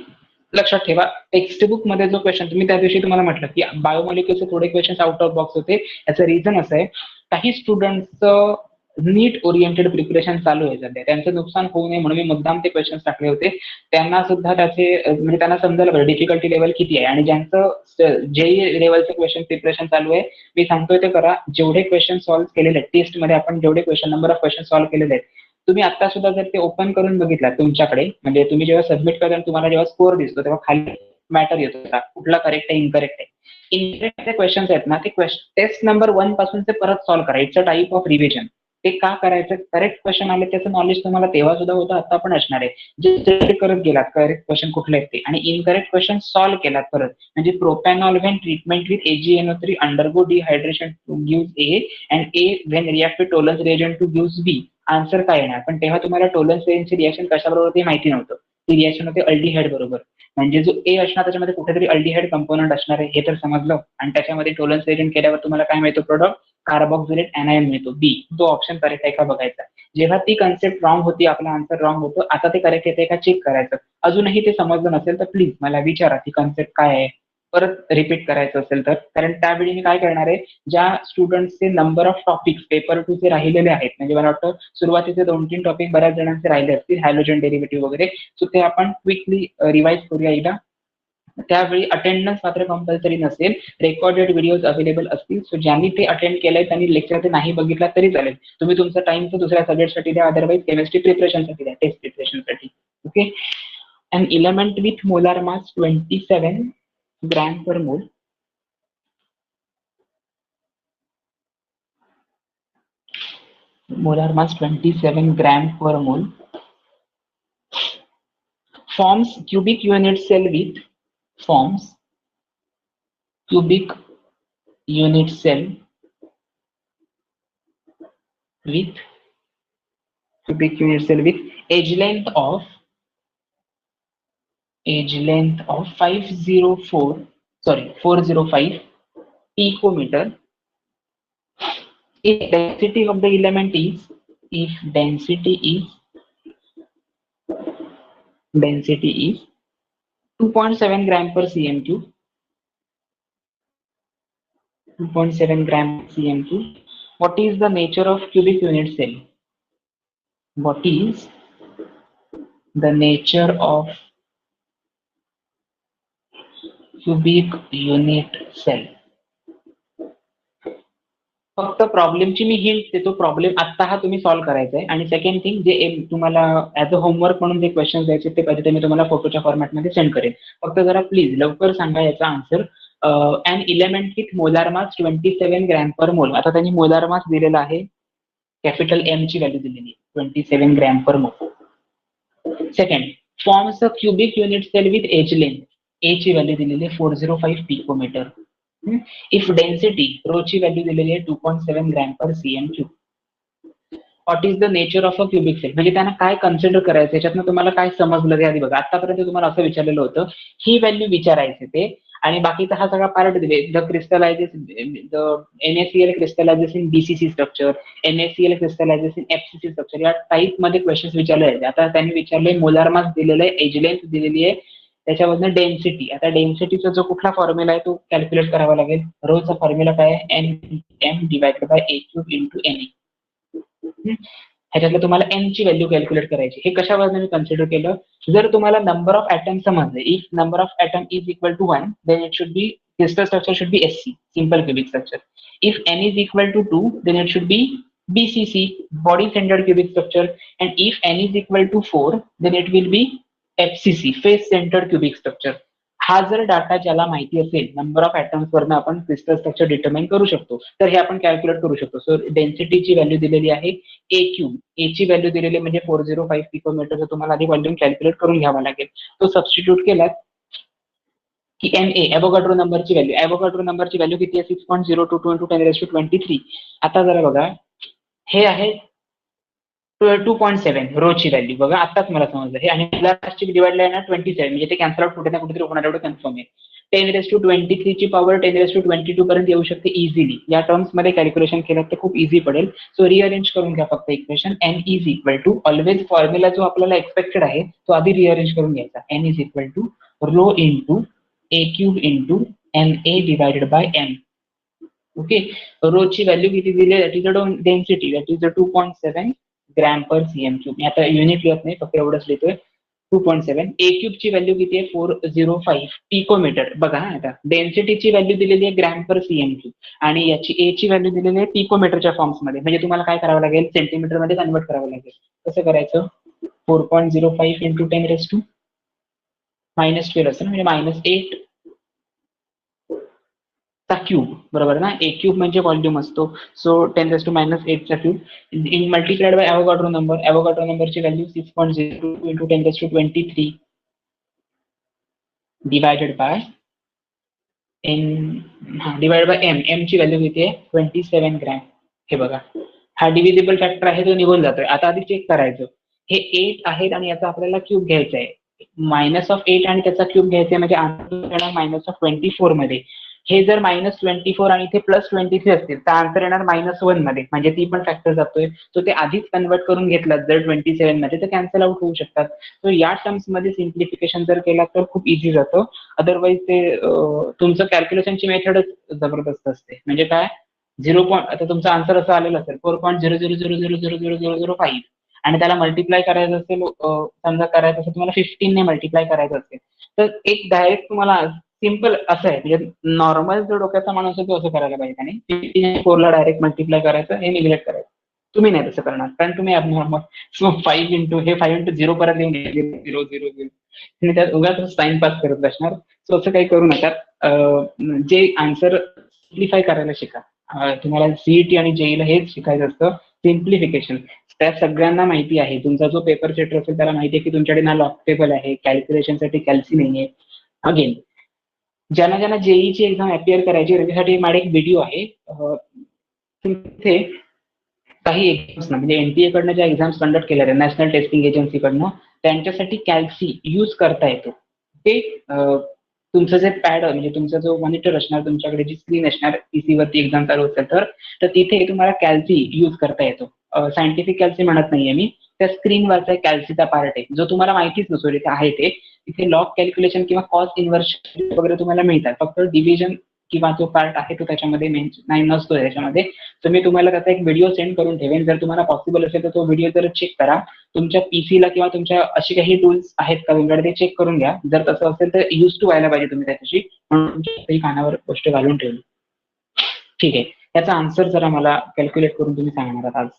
लक्षात ठेवा, टेक्स्ट बुक मध्ये जो क्वेश्चन तुम्ही त्या दिवशी तुम्हाला म्हटलं की बायोमॉलिक्युलचे थोडे क्वेश्चन आउट ऑफ बॉक्स होते, याचं रिझन असं आहे काही स्टुडंटचं नीट ओरिएंटेड प्रिपरेशन चालू आहे सध्या, त्यांचं नुकसान होऊ नये म्हणून मी मुद्दाम ते क्वेश्चन टाकले होते. त्यांना सुद्धा त्याचे म्हणजे त्यांना समजायला पाहिजे डिफिकल्टी लेवल किती आहे. आणि ज्यांचं जेई लेवलचं क्वेश्चन प्रिपरेशन चालू आहे, मी सांगतोय ते करा. जेवढे क्वेश्चन सॉल्व्ह केलेले आहेत टेस्ट मध्ये, आपण जेवढे question number of question solve केलेले आहेत, तुम्ही आता सुद्धा जर ते ओपन करून बघितला तुमच्याकडे, म्हणजे तुम्ही जेव्हा सबमिट करता तुम्हाला जेव्हा स्कोर दिसतो तेव्हा खाली मॅटर येतो कुठला करेक्ट आहे इनकरेक्ट आहे. इनकरेक्ट क्वेश्चन्स आहेत ना ते टेस्ट नंबर 1 पासून ते परत सॉल्व्ह करा. It's a type of revision. ते का करायचं, करेक्ट क्वेश्चन आले त्याचं नॉलेज तुम्हाला तेव्हा सुद्धा होतं, आता पण असणार आहे. जे करत गेलात करेक्ट क्वेश्चन कुठले आहेत ते, आणि इनकरेक्ट क्वेश्चन सॉल्व्ह केलात परत, म्हणजे propanol when treatment with AgNO3 undergo dehydration two gives A and A when react with टोलन्स reagent two gives B. Answer काय येणार, पण तेव्हा तुम्हाला टोलन्स रिएजंटची रिएक्शन कशाबरोबर ते माहिती नव्हतं. ती रिएक्शन होते अल्डिहाइड बरोबर, म्हणजे जो A असणार त्याच्यामध्ये कुठेतरी अल्डिहाइड कंपोनंट असणार आहे हे तर समजलं. आणि त्याच्यामध्ये टोलन्स रिएजंट केल्यावर तुम्हाला काय मिळतो प्रोडक्ट, कार्बोक्सिलेट एनायन मिळतो B. तो ऑप्शन करेक्ट आहे का बघायचा. जेव्हा ती कन्सेप्ट रॉंग होती आपला आन्सर रॉंग होतो, आता ते करेक्ट येते का चेक करायचं. अजूनही ते समजलं नसेल तर प्लीज मला विचारा ती कन्सेप्ट काय आहे, परत रिपीट करायचं असेल तर. कारण त्यावेळी मी काय करणार आहे, ज्या स्टुडंट्सचे नंबर ऑफ टॉपिक्स पेपर 2 चे राहिलेले आहेत, म्हणजे मला वाटतं सुरुवातीचे 2-3 टॉपिक बऱ्याच जणांचे राहिले असतील, हायड्रोजन डेरिव्हेटिव्ह वगैरे, सो ते आपण क्विकली रिवाइज करूया एकदा. त्यावेळी अटेंडन्स मात्र कंपल्सरी नसेल, रेकॉर्डेड व्हिडिओज अवेलेबल असतील. सो ज्यांनी ते अटेंड केलंय त्यांनी लेक्चर ते नाही बघितला तरी चालेल, तुम्ही तुमचा टाइम तर दुसऱ्या सब्जेक्टसाठी द्या, अदरवाईज केमिस्ट्री प्रिपरेशनसाठी द्या, टेस्ट प्रिपरेशनसाठी. Okay, an element with molar mass 27 gram per mole molar mass 27 gram per mole forms cubic unit cell with forms cubic unit cell with cubic unit cell with edge length of 405 picometer if density of the element is 2.7 gram per cm cube. 2.7 gram cm cube. What is the nature of cubic unit cell? What is the nature of cubic unit cell? फक्त प्रॉब्लेमची मी hint देतो, problem आता हा तुम्ही solve करायचा आहे. आणि second thing जे तुम्हाला ऍज अ होमवर्क म्हणून जे क्वेश्चन द्यायचे ते पाहिजे ते मी तुम्हाला फोटोच्या फॉर्मॅटमध्ये सेंड करेन. फक्त जरा प्लीज लवकर सांगा याचा answer. And element with molar mass 27 gram per मोल. आता त्यांनी मोलार मास दिलेला आहे, कॅपिटल एम ची व्हॅल्यू दिलेली आहे 27 gram per mole. Second, forms a cubic unit cell with edge length. A ची व्हॅल्यू दिलेली आहे 405 पिकोमीटर. इफ डेन्सिटी रो ची व्हॅल्यू दिलेली आहे 2.7 gram per CM cube. What is the nature of a cubic cell, म्हणजे त्यांना काय consider करायचं, याच्यातनं तुम्हाला काय समजलं ते आधी बघा. आतापर्यंत तुम्हाला असं विचारलेलं होतं, ही व्हॅल्यू विचारायचे ते, आणि बाकीचा हा सगळा पार्ट दिले. The crystallizes, the NaCl crystallizes in BCC structure, NaCl crystallizes in FCC structure, या टाईप मध्ये क्वेश्चन विचारले आहेत. आता त्यांनी विचारले मोलार मास दिलेलं आहे, एज लेंथ दिलेली आहे, त्याच्यामधनं डेन्सिटी. आता डेन्सिटीचा जो कुठला फॉर्म्युला आहे तो कॅल्क्युलेट करावा लागेल. रोचा फॉर्म्युला काय आहे, NM divided by A cube into Na. ह्याच्यातलं तुम्हाला n ची व्हॅल्यू कॅल्क्युलेट करायची. हे कशावरून मी कन्सिडर केलं, जर तुम्हाला नंबर ऑफ ऍटम समजले, if number of atom is equal to 1, then it should be crystal structure should be SC, simple cubic structure. If n is equal to 2, then it should be BCC, body centered cubic structure, and if n is equal to 4, then it will be FCC, face centered cubic structure. हा जर data ज्याला माहिती असेल, number of atoms वरनं आपण crystal structure determine करू शकतो, तर हे आपण कॅल्क्युलेट करू शकतो. सो डेन्सिटीची व्हॅल्यू दिलेली आहे A क्यूब, ए ची व्हॅल्यू दिलेली म्हणजे 405 पिकोमीटर. तुम्हाला आधी व्हॉल्यूम कॅल्क्युलेट करून घ्यावा लागेल. तो सबस्टिट्यूट केला की Na ॲव्होगाड्रो नंबरची व्हॅल्यू, ॲव्होगाड्रो नंबरची व्हॅल्यू किती आहे, 6.022 इंटू 10⁻23. आता जरा बघा, हे आहे 2.7 रो ची व्हॅल्यू. बघा आताच मला समजलं हे, आणि लास्टची डिवाइडला आहे ना 27, म्हणजे ते कॅन्सल आउट कुठे ना कुठेतरी होणार, एवढं कन्फर्म आहे. 10⁻23 ची पॉवर 10⁻22 पर्यंत येऊ शकते इझिली. या टर्म्स मध्ये कॅल्क्युलेशन केलं तर खूप इझी पडेल. सो रिअरेंज करून घ्या फक्त equation. n is equal to, always formula जो आपल्याला एक्सपेक्टेड आहे तो आधी रिअरेंज करून घ्यायचा. n is equal to rho into A cube into Na divided by m. Okay, rho ची व्हॅल्यू किती दिली, that is the density, that is the 2.7 gram per CM cube. मी आता युनिट लिहत नाही, फक्त एवढंच लिहितोय 2.7. ए क्यूब ची व्हॅल्यू किती आहे 405 पिकोमीटर. बघा आता डेन्सिटीची व्हॅल्यू दिलेली आहे ग्रॅम पर सीएम क्यूब, आणि याची ए ची व्हॅल्यू दिलेली आहे पिकोमीटरच्या फॉर्म्स मध्ये. म्हणजे तुम्हाला काय करावं लागेल, सेंटीमीटर मध्ये कन्वर्ट करावं लागेल. कसं करायचं, 4.05 इंटू 10⁻⁻12 असेल, म्हणजे -8 चा क्यूब, बरोबर ना. ए क्यूब म्हणजे व्हॉल्यूम असतो, सो 10⁻⁻8 चा cube in multiplied by Avogadro number. Avogadro नंबरची value 6.02 into 10⁻23 divided by divide by m ची व्हॅल्यू किती आहे 27 ग्रॅम. हे बघा, हा डिव्हिजिबल फॅक्टर आहे तो निघून जातोय. आता आधी चेक करायचं, हे 8 आहेत आणि याचा आपल्याला क्यूब घ्यायचा आहे. -8 आणि त्याचा क्यूब घ्यायचा आहे, म्हणजे आन्सर -24 मध्ये. हे जर -24 आणि इथे +23 असतील तर आन्सर येणार -1 मध्ये, म्हणजे ती पण फॅक्टर जातोय. तो ते आधीच कन्वर्ट करून घेतला जर 27 मध्ये, तर कॅन्सल आउट होऊ शकतात. सो या टर्म्स मध्ये सिम्प्लिफिकेशन जर केला तर खूप इझी जातं. अदरवाईज ते तुमचं कॅल्क्युलेशनची मेथडच जबरदस्त असते. म्हणजे काय, 0. आता तुमचा आन्सर असं आलेलं असेल 4.000000005, आणि त्याला मल्टिप्लाय करायचं असेल, समजा करायचं असेल तुम्हाला 15 ने मल्टिप्लाय करायचं असेल, तर एक डायरेक्ट तुम्हाला सिम्पल असं आहे, म्हणजे नॉर्मल जो डोक्याचा माणूस आहे तो असं करायला पाहिजे. आणि 15 ला डायरेक्ट मल्टिप्लाय करायचं, हे निग्लेक्ट करायचं. तुम्ही नाही तसं करणार, कारण तुम्ही ॲबनॉर्मल. सो 5 इंटू 0 परत येऊन 0 आणि त्यात उगाच टाइमपास करत बसणार. सो असं काही करू नका. जे आन्सर सिम्प्लिफाय करायला शिका. तुम्हाला सीईटी आणि जेईला हेच शिकायचं असतं, सिम्प्लिफिकेशन. त्या सगळ्यांना माहिती आहे, तुमचा जो पेपर सेटर असेल त्याला माहिती आहे की तुमच्याकडे ना लॉक टेबल आहे, कॅल्क्युलेशनसाठी कॅल्सी नाहीये. अगेन, ज्यांना ज्यांना जेईची एक्झाम अपियर करायची त्याच्यासाठी माझे एक व्हिडिओ आहे. तिथे काही एक्झाम्स म्हणजे एनटीए कडनं ज्या एक्झाम्स कंडक्ट केल्या आहेत नॅशनल टेस्टिंग एजन्सीकडनं, त्यांच्यासाठी कॅल्सी यूज करता येतो. ते तुमचं जे पॅड म्हणजे तुमचा जो मॉनिटर असणार, तुमच्याकडे जी स्क्रीन असणार पीसी वरती एक्झाम चालू असेल तर तिथे तुम्हाला कॅल्सी यूज करता येतो. सायंटिफिक कॅल्सी म्हणत नाहीये मी, त्या स्क्रीनवरचा कॅल्सीचा पार्ट आहे जो तुम्हाला माहितीच नसेल इथे आहे ते. इथे लॉग कॅल्क्युलेशन किंवा कॉस्ट इन्व्हर्शन वगैरे तुम्हाला मिळतात, फक्त डिव्हिजन किंवा जो पार्ट आहे तो त्याच्यामध्ये नाही नसतो त्याच्यामध्ये. तर मी तुम्हाला त्याचा एक व्हिडिओ सेंड करून ठेवेन, जर तुम्हाला पॉसिबल असेल तर तो व्हिडिओ जर चेक करा. तुमच्या पीसीला किंवा तुमच्या अशी काही टूल्स आहेत का तुमच्याकडे ते चेक करून घ्या. जर तसं असेल तर यूज टू व्हायला पाहिजे तुम्ही त्याच्याशी, म्हणून तुमच्या कानावर गोष्ट घालून ठेवली. ठीक आहे, याचा आन्सर जरा मला कॅल्क्युलेट करून तुम्ही सांगणार आहात आज.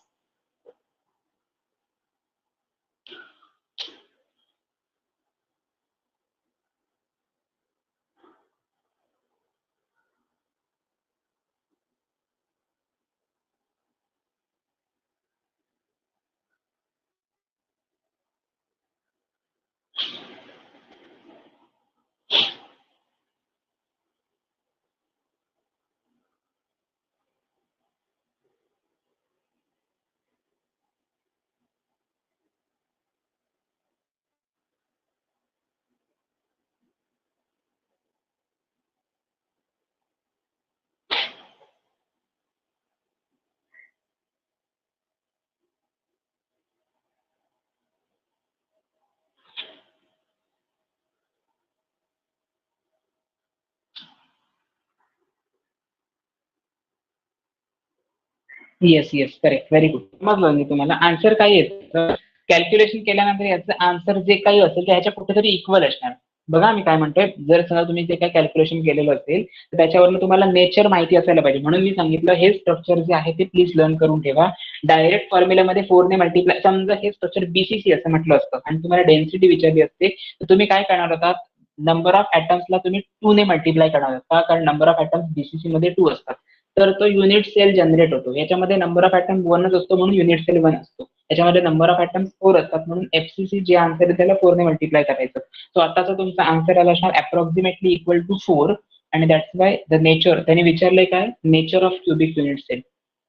Yes yes correct very good. समजलं मी तुम्हाला. आन्सर काय येतं, कॅल्क्युलेशन केल्यानंतर याचं आन्सर जे काही असेल ते ह्याच्या कुठेतरी इक्वल असणार. बघा मी काय म्हणतोय, जर समजा तुम्ही जे काही कॅल्क्युलेशन केलेलं असेल तर त्याच्यावरनं तुम्हाला नेचर माहिती असायला पाहिजे. म्हणून मी सांगितलं हे स्ट्रक्चर जे आहे ते प्लीज लर्न करून ठेवा. डायरेक्ट फॉर्म्युल्यामध्ये 4 ने मल्टिप्लाय, समजा हे स्ट्रक्चर बीसीसी असं म्हटलं असतं आणि तुम्हाला डेन्सिटी विचारली असते तर तुम्ही काय करणार होतात, नंबर ऑफ ऍटम्सला तुम्ही 2 ने मल्टिप्लाय करणार होता. का? कारण नंबर ऑफ ऍटम्स बीसीसी मध्ये 2 असतात. तर तो युनिट सेल जनरेट होतो. याच्यामध्ये नंबर ऑफ ऍटम 1च असतो म्हणून युनिट सेल 1 असतो. त्याच्यामध्ये नंबर ऑफ ऍटम्स 4 असतात म्हणून एफसीसी जे आन्सर आहे त्याला 4 ने मल्टिप्लाय करायचं. सो आताचा तुमचा आन्सर आला असणार अप्रॉक्सिमेटली इक्वल टू 4 आणि दॅट्स वाय द नेचर, त्याने विचारलंय काय, nature of cubic unit cell.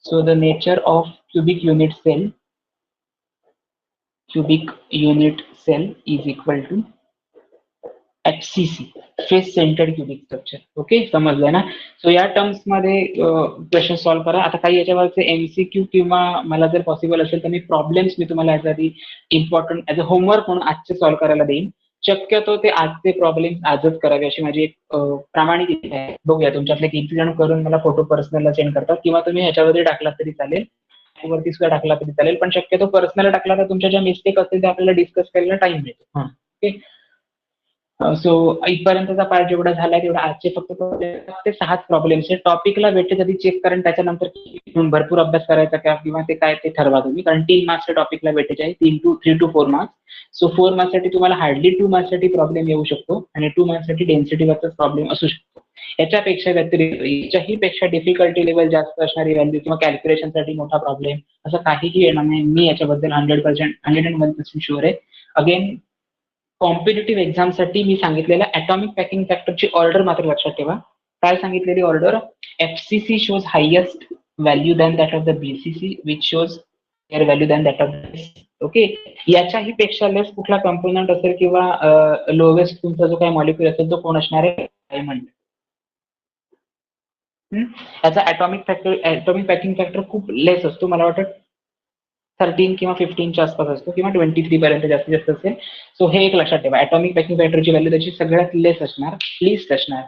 So the nature of cubic unit cell is equal to FCC, face centred cubic structure. Okay, समजलं ना. सो या टर्म्स मध्ये क्वेश्चन सॉल्व्ह करा. आता काही याच्यावरचे एमसीक्यू किंवा मला जर पॉसिबल असेल तर मी प्रॉब्लेम्स मी तुम्हाला as a important as a homework म्हणून आजचे सॉल्व्ह करायला देईन. शक्यतो ते आजचे प्रॉब्लेम्स आजच करावे अशी माझी एक प्रामाणिक इच्छा आहे. बघूया तुमच्यातले किती जण करून मला फोटो पर्सनलला सेंड करतात किंवा तुम्ही ह्याच्यामध्ये टाकला तरी चालेल, वरती सुद्धा टाकला तरी चालेल, पण शक्यतो पर्सनल टाकला तर तुमच्या ज्या मिस्टेक असतील ते आपल्याला डिस्कस करायला टाइम मिळतो. ओके, सो इथपर्यंतचा पार्ट जेवढा झालाय तेवढा आजचे फक्त ते 6 प्रॉब्लेम्स आहे. टॉपिकला वेटेज आधी चेक करून त्याच्यानंतर भरपूर अभ्यास करायचा का किंवा ते काय ते ठरवा तुम्ही, कारण 3 मार्क्सच्या टॉपिकला वेटेज आहे, 3 to 4 मार्क्स. सो 4 मार्क्ससाठी तुम्हाला हार्डली 2 मार्क्ससाठी प्रॉब्लेम येऊ शकतो आणि 2 मार्क्ससाठी डेन्सिटीवरचा प्रॉब्लेम असू शकतो. याच्यापेक्षा व्यतिरिक्त याच्याही पेक्षा डिफिकल्टी लेवल जास्त असणारी व्हॅल्यू किंवा कॅल्क्युलेशनसाठी मोठा प्रॉब्लेम असं काहीही येणार नाही. मी याच्याबद्दल 101% शुअर आहे. अगेन कॉम्पिटेटिव्ह एक्झामसाठी मी सांगितलेल्या ॲटॉमिक पॅकिंग फॅक्टरची ऑर्डर मात्र लक्षात ठेवा. काय सांगितलेली order, FCC shows highest value than that of the BCC which shows higher value than that of okay. याच्याही पेक्षा लेस कुठला कंपोनंट असेल किंवा लोवेस्ट तुमचा जो काही मॉलिक्युल असेल तो कोण असणार आहे, डायमंड. याचा ॲटॉमिक पॅकिंग फॅक्टर खूप लेस असतो, मला वाटतं 13 किंवा 15च्या आसपास असतो किंवा 23 पर्यंत जास्तीत जास्त असेल. सो हे एक लक्षात ठेवा, ॲटॉमिक पॅकिंग फॅक्टरची व्हॅल्यू त्याची सगळ्यात लेस असणार, लिस्ट असणार.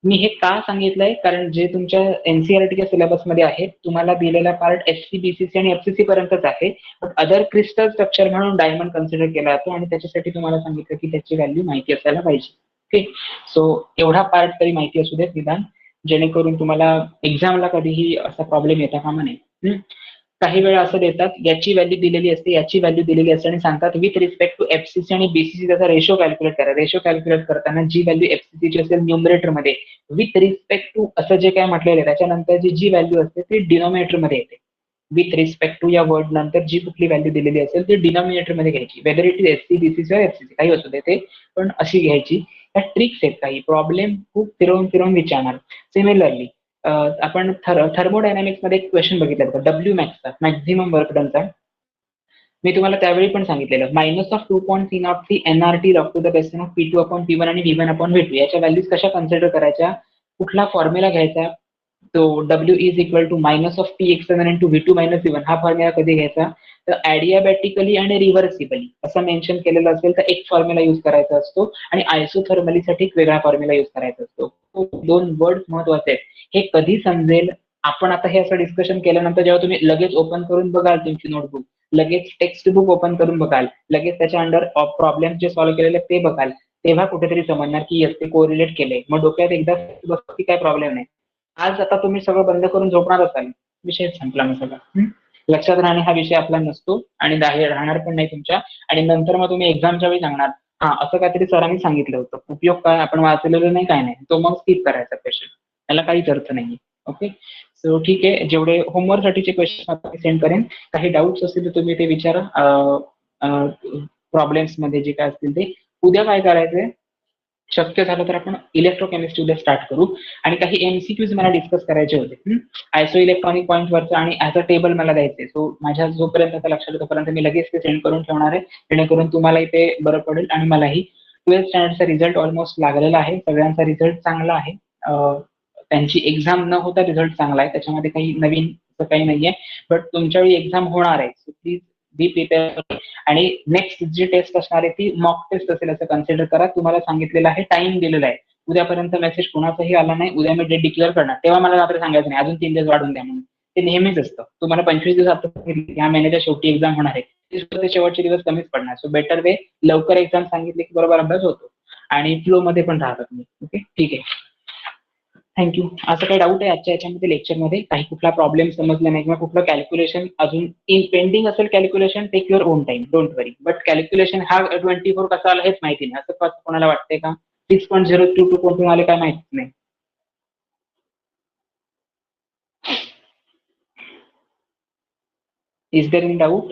मी हे का सांगितलंय, कारण जे तुमच्या एनसीईआरटीच्या सिलेबसमध्ये आहे तुम्हाला दिलेला पार्ट एचसी, बीसीसी आणि एफसीसी पर्यंतच आहे. बट अदर क्रिस्टल स्ट्रक्चर म्हणून डायमंड कन्सिडर केला जातो आणि त्याच्यासाठी तुम्हाला सांगितलं की त्याची व्हॅल्यू माहिती असायला पाहिजे. ओके, सो एवढा पार्ट तरी माहिती असू देत निदान, जेणेकरून तुम्हाला एक्झामला कधीही असा प्रॉब्लेम येता कामा नये. काही वेळा असं देतात, याची व्हॅल्यू दिलेली असते, याची व्हॅल्यू दिलेली असते आणि सांगतात विथ रिस्पेक्ट टू एफसीसी आणि बीसीसी त्याचा रेशो कॅल्क्युलेट करा. रेशो कॅल्क्युलेट करताना जी व्हॅल्यू एफसीसीची असेल न्यूमरेटर मध्ये विथ रिस्पेक्ट टू असं जे काय म्हटलेलं आहे त्याच्यानंतर जी व्हॅल्यू असते ती डिनॉमिनेटर मध्ये येते. विथ रिस्पेक्ट टू या वर्ड नंतर जी कुठली व्हॅल्यू दिलेली असेल ती डिनॉमिनेटर मध्ये घ्यायची, weather it is SC, BCC किंवा एफसीसी काही असू दे ते, पण अशी घ्यायची. त्या ट्रिक्स आहेत काही, प्रॉब्लेम खूप फिरवून फिरवून विचारणार. सिमिलरली आपण थर्मोडायनामिक्स मध्ये एक क्वेश्चन बघितला होता डब्ल्यू मॅक्सचा, मॅक्झिमम वर्क डनचा. मी तुम्हाला त्यावेळी पण सांगितलेलं minus of 2.3 NRT log to the base of P2 upon P1 आणि V1 अपॉन V2 याच्या व्हॅल्यूज कशा कन्सिडर करायच्या, कुठला फॉर्म्युला घ्यायचा, तो W is equal to minus of P external into V2 minus V1 हा फॉर्म्युला कधी घ्यायचा, तर ॲडियाबॅटिकली आणि रिव्हर्सिबली असं मेन्शन केलेलं असेल तर एक फॉर्म्युला युज करायचा असतो आणि आयसोथर्मलीसाठी एक वेगळा फॉर्म्युला युज करायचा असतो. 2 वर्ड महत्वाचे आहेत. हे कधी समजेल, आपण आता हे असं डिस्कशन केल्यानंतर जेव्हा तुम्ही लगेच ओपन करून बघाल तुमची नोटबुक, लगेच टेक्स्ट बुक ओपन करून बघाल, लगेच त्याच्या अंडर प्रॉब्लेम जे सॉल्व्ह केलेले ते बघाल, तेव्हा कुठेतरी समजणार की येस ते कोरिलेट केले. मग डोक्यात एकदा बसतो की काय प्रॉब्लेम नाही. आज आता तुम्ही सगळं बंद करून झोपणार असाल, विषय संपला मग सगळा. लक्षात राहणे हा विषय आपला नसतो आणि राहणार पण नाही तुमच्या. आणि नंतर मग तुम्ही एक्झामच्या वेळी सांगणार हा असं काहीतरी सरांनी सांगितलं होतं, उपयोग काय, आपण वाचलेलं नाही काय नाही, तो मग स्किप करायचा क्वेश्चन, त्याला काहीच अर्थ नाही. ओके, सो ठीक आहे, जेवढे होमवर्क साठीचे क्वेश्चन सेंड करेन. काही डाऊट्स असतील तर तुम्ही ते विचारा, प्रॉब्लेम्स मध्ये जे काय असतील ते. उद्या काय करायचंय, शक्य झालं तर आपण इलेक्ट्रोकेमिस्ट्री उद्या स्टार्ट करू आणि काही एमसीक्यूज मला डिस्कस करायचे होते. आयसो इलेक्ट्रॉनिक पॉईंट वरचं आणि ॲज अ टेबल मला द्यायचे. सो माझ्या जोपर्यंत लक्षात तोपर्यंत मी लगेच ते सेंड करून ठेवणार आहे, जेणेकरून तुम्हालाही ते बरं पडेल आणि मलाही. 12th स्टँडर्डचा रिझल्ट ऑलमोस्ट लागलेला आहे, सगळ्यांचा रिझल्ट चांगला आहे. त्यांची एक्झाम न होता रिझल्ट चांगला आहे, त्याच्यामध्ये काही नवीन असं काही नाहीये. बट तुमच्या वेळी एक्झाम होणार आहे, सो प्लीज बी प्रिपेअर. आणि नेक्स्ट जी टेस्ट असणार आहे ती मॉक टेस्ट असेल असं कन्सिडर करा. तुम्हाला सांगितलेलं आहे, टाइम दिलेला आहे. उद्यापर्यंत मेसेज कोणाचाही आला नाही, उद्या मी डेट डिक्लेअर करणार, तेव्हा मला रात्री सांगायचं नाही अजून 3 दिवस वाढून द्या म्हणून. ते नेहमीच असतं. तुम्हाला 25 दिवस आता ह्या महिन्याच्या शेवटी एक्झाम होणार आहे, ते शेवटचे दिवस कमीच पडणार. सो बेटर वे लवकर एक्झाम सांगितले की बरोबर अभ्यास होतो आणि फ्लो मध्ये पण राहतात तुम्ही. ओके, ठीक आहे. थँक्यू. असं काही डाऊट आहे आजच्या याच्यामध्ये लेक्चरमध्ये? काही कुठला प्रॉब्लेम समजला नाही किंवा कुठलं कॅल्क्युलेशन अजून इन पेंडिंग असेल calculation, take your own time, don't worry. But calculation हा 24 कसा आला हेच माहिती नाही, असं कोणाला वाटतंय का? 6.022 कोणत्या आले काय माहिती नाही. Is there any doubt?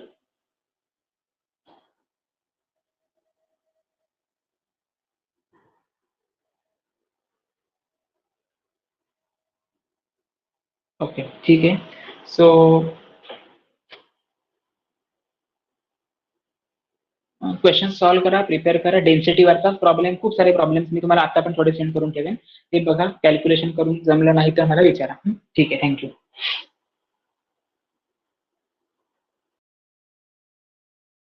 Okay, ठीक आहे. सो क्वेश्चन सॉल्व्ह करा, प्रिपेअर करा. डेन्सिटीवरचा प्रॉब्लेम, खूप सारे प्रॉब्लेम्स मी तुम्हाला आता पण थोडे सेंड करून ठेवेन, ते बघा, कॅल्क्युलेशन करून जमलं नाही तर मला विचारा. ठीक आहे, थँक्यू.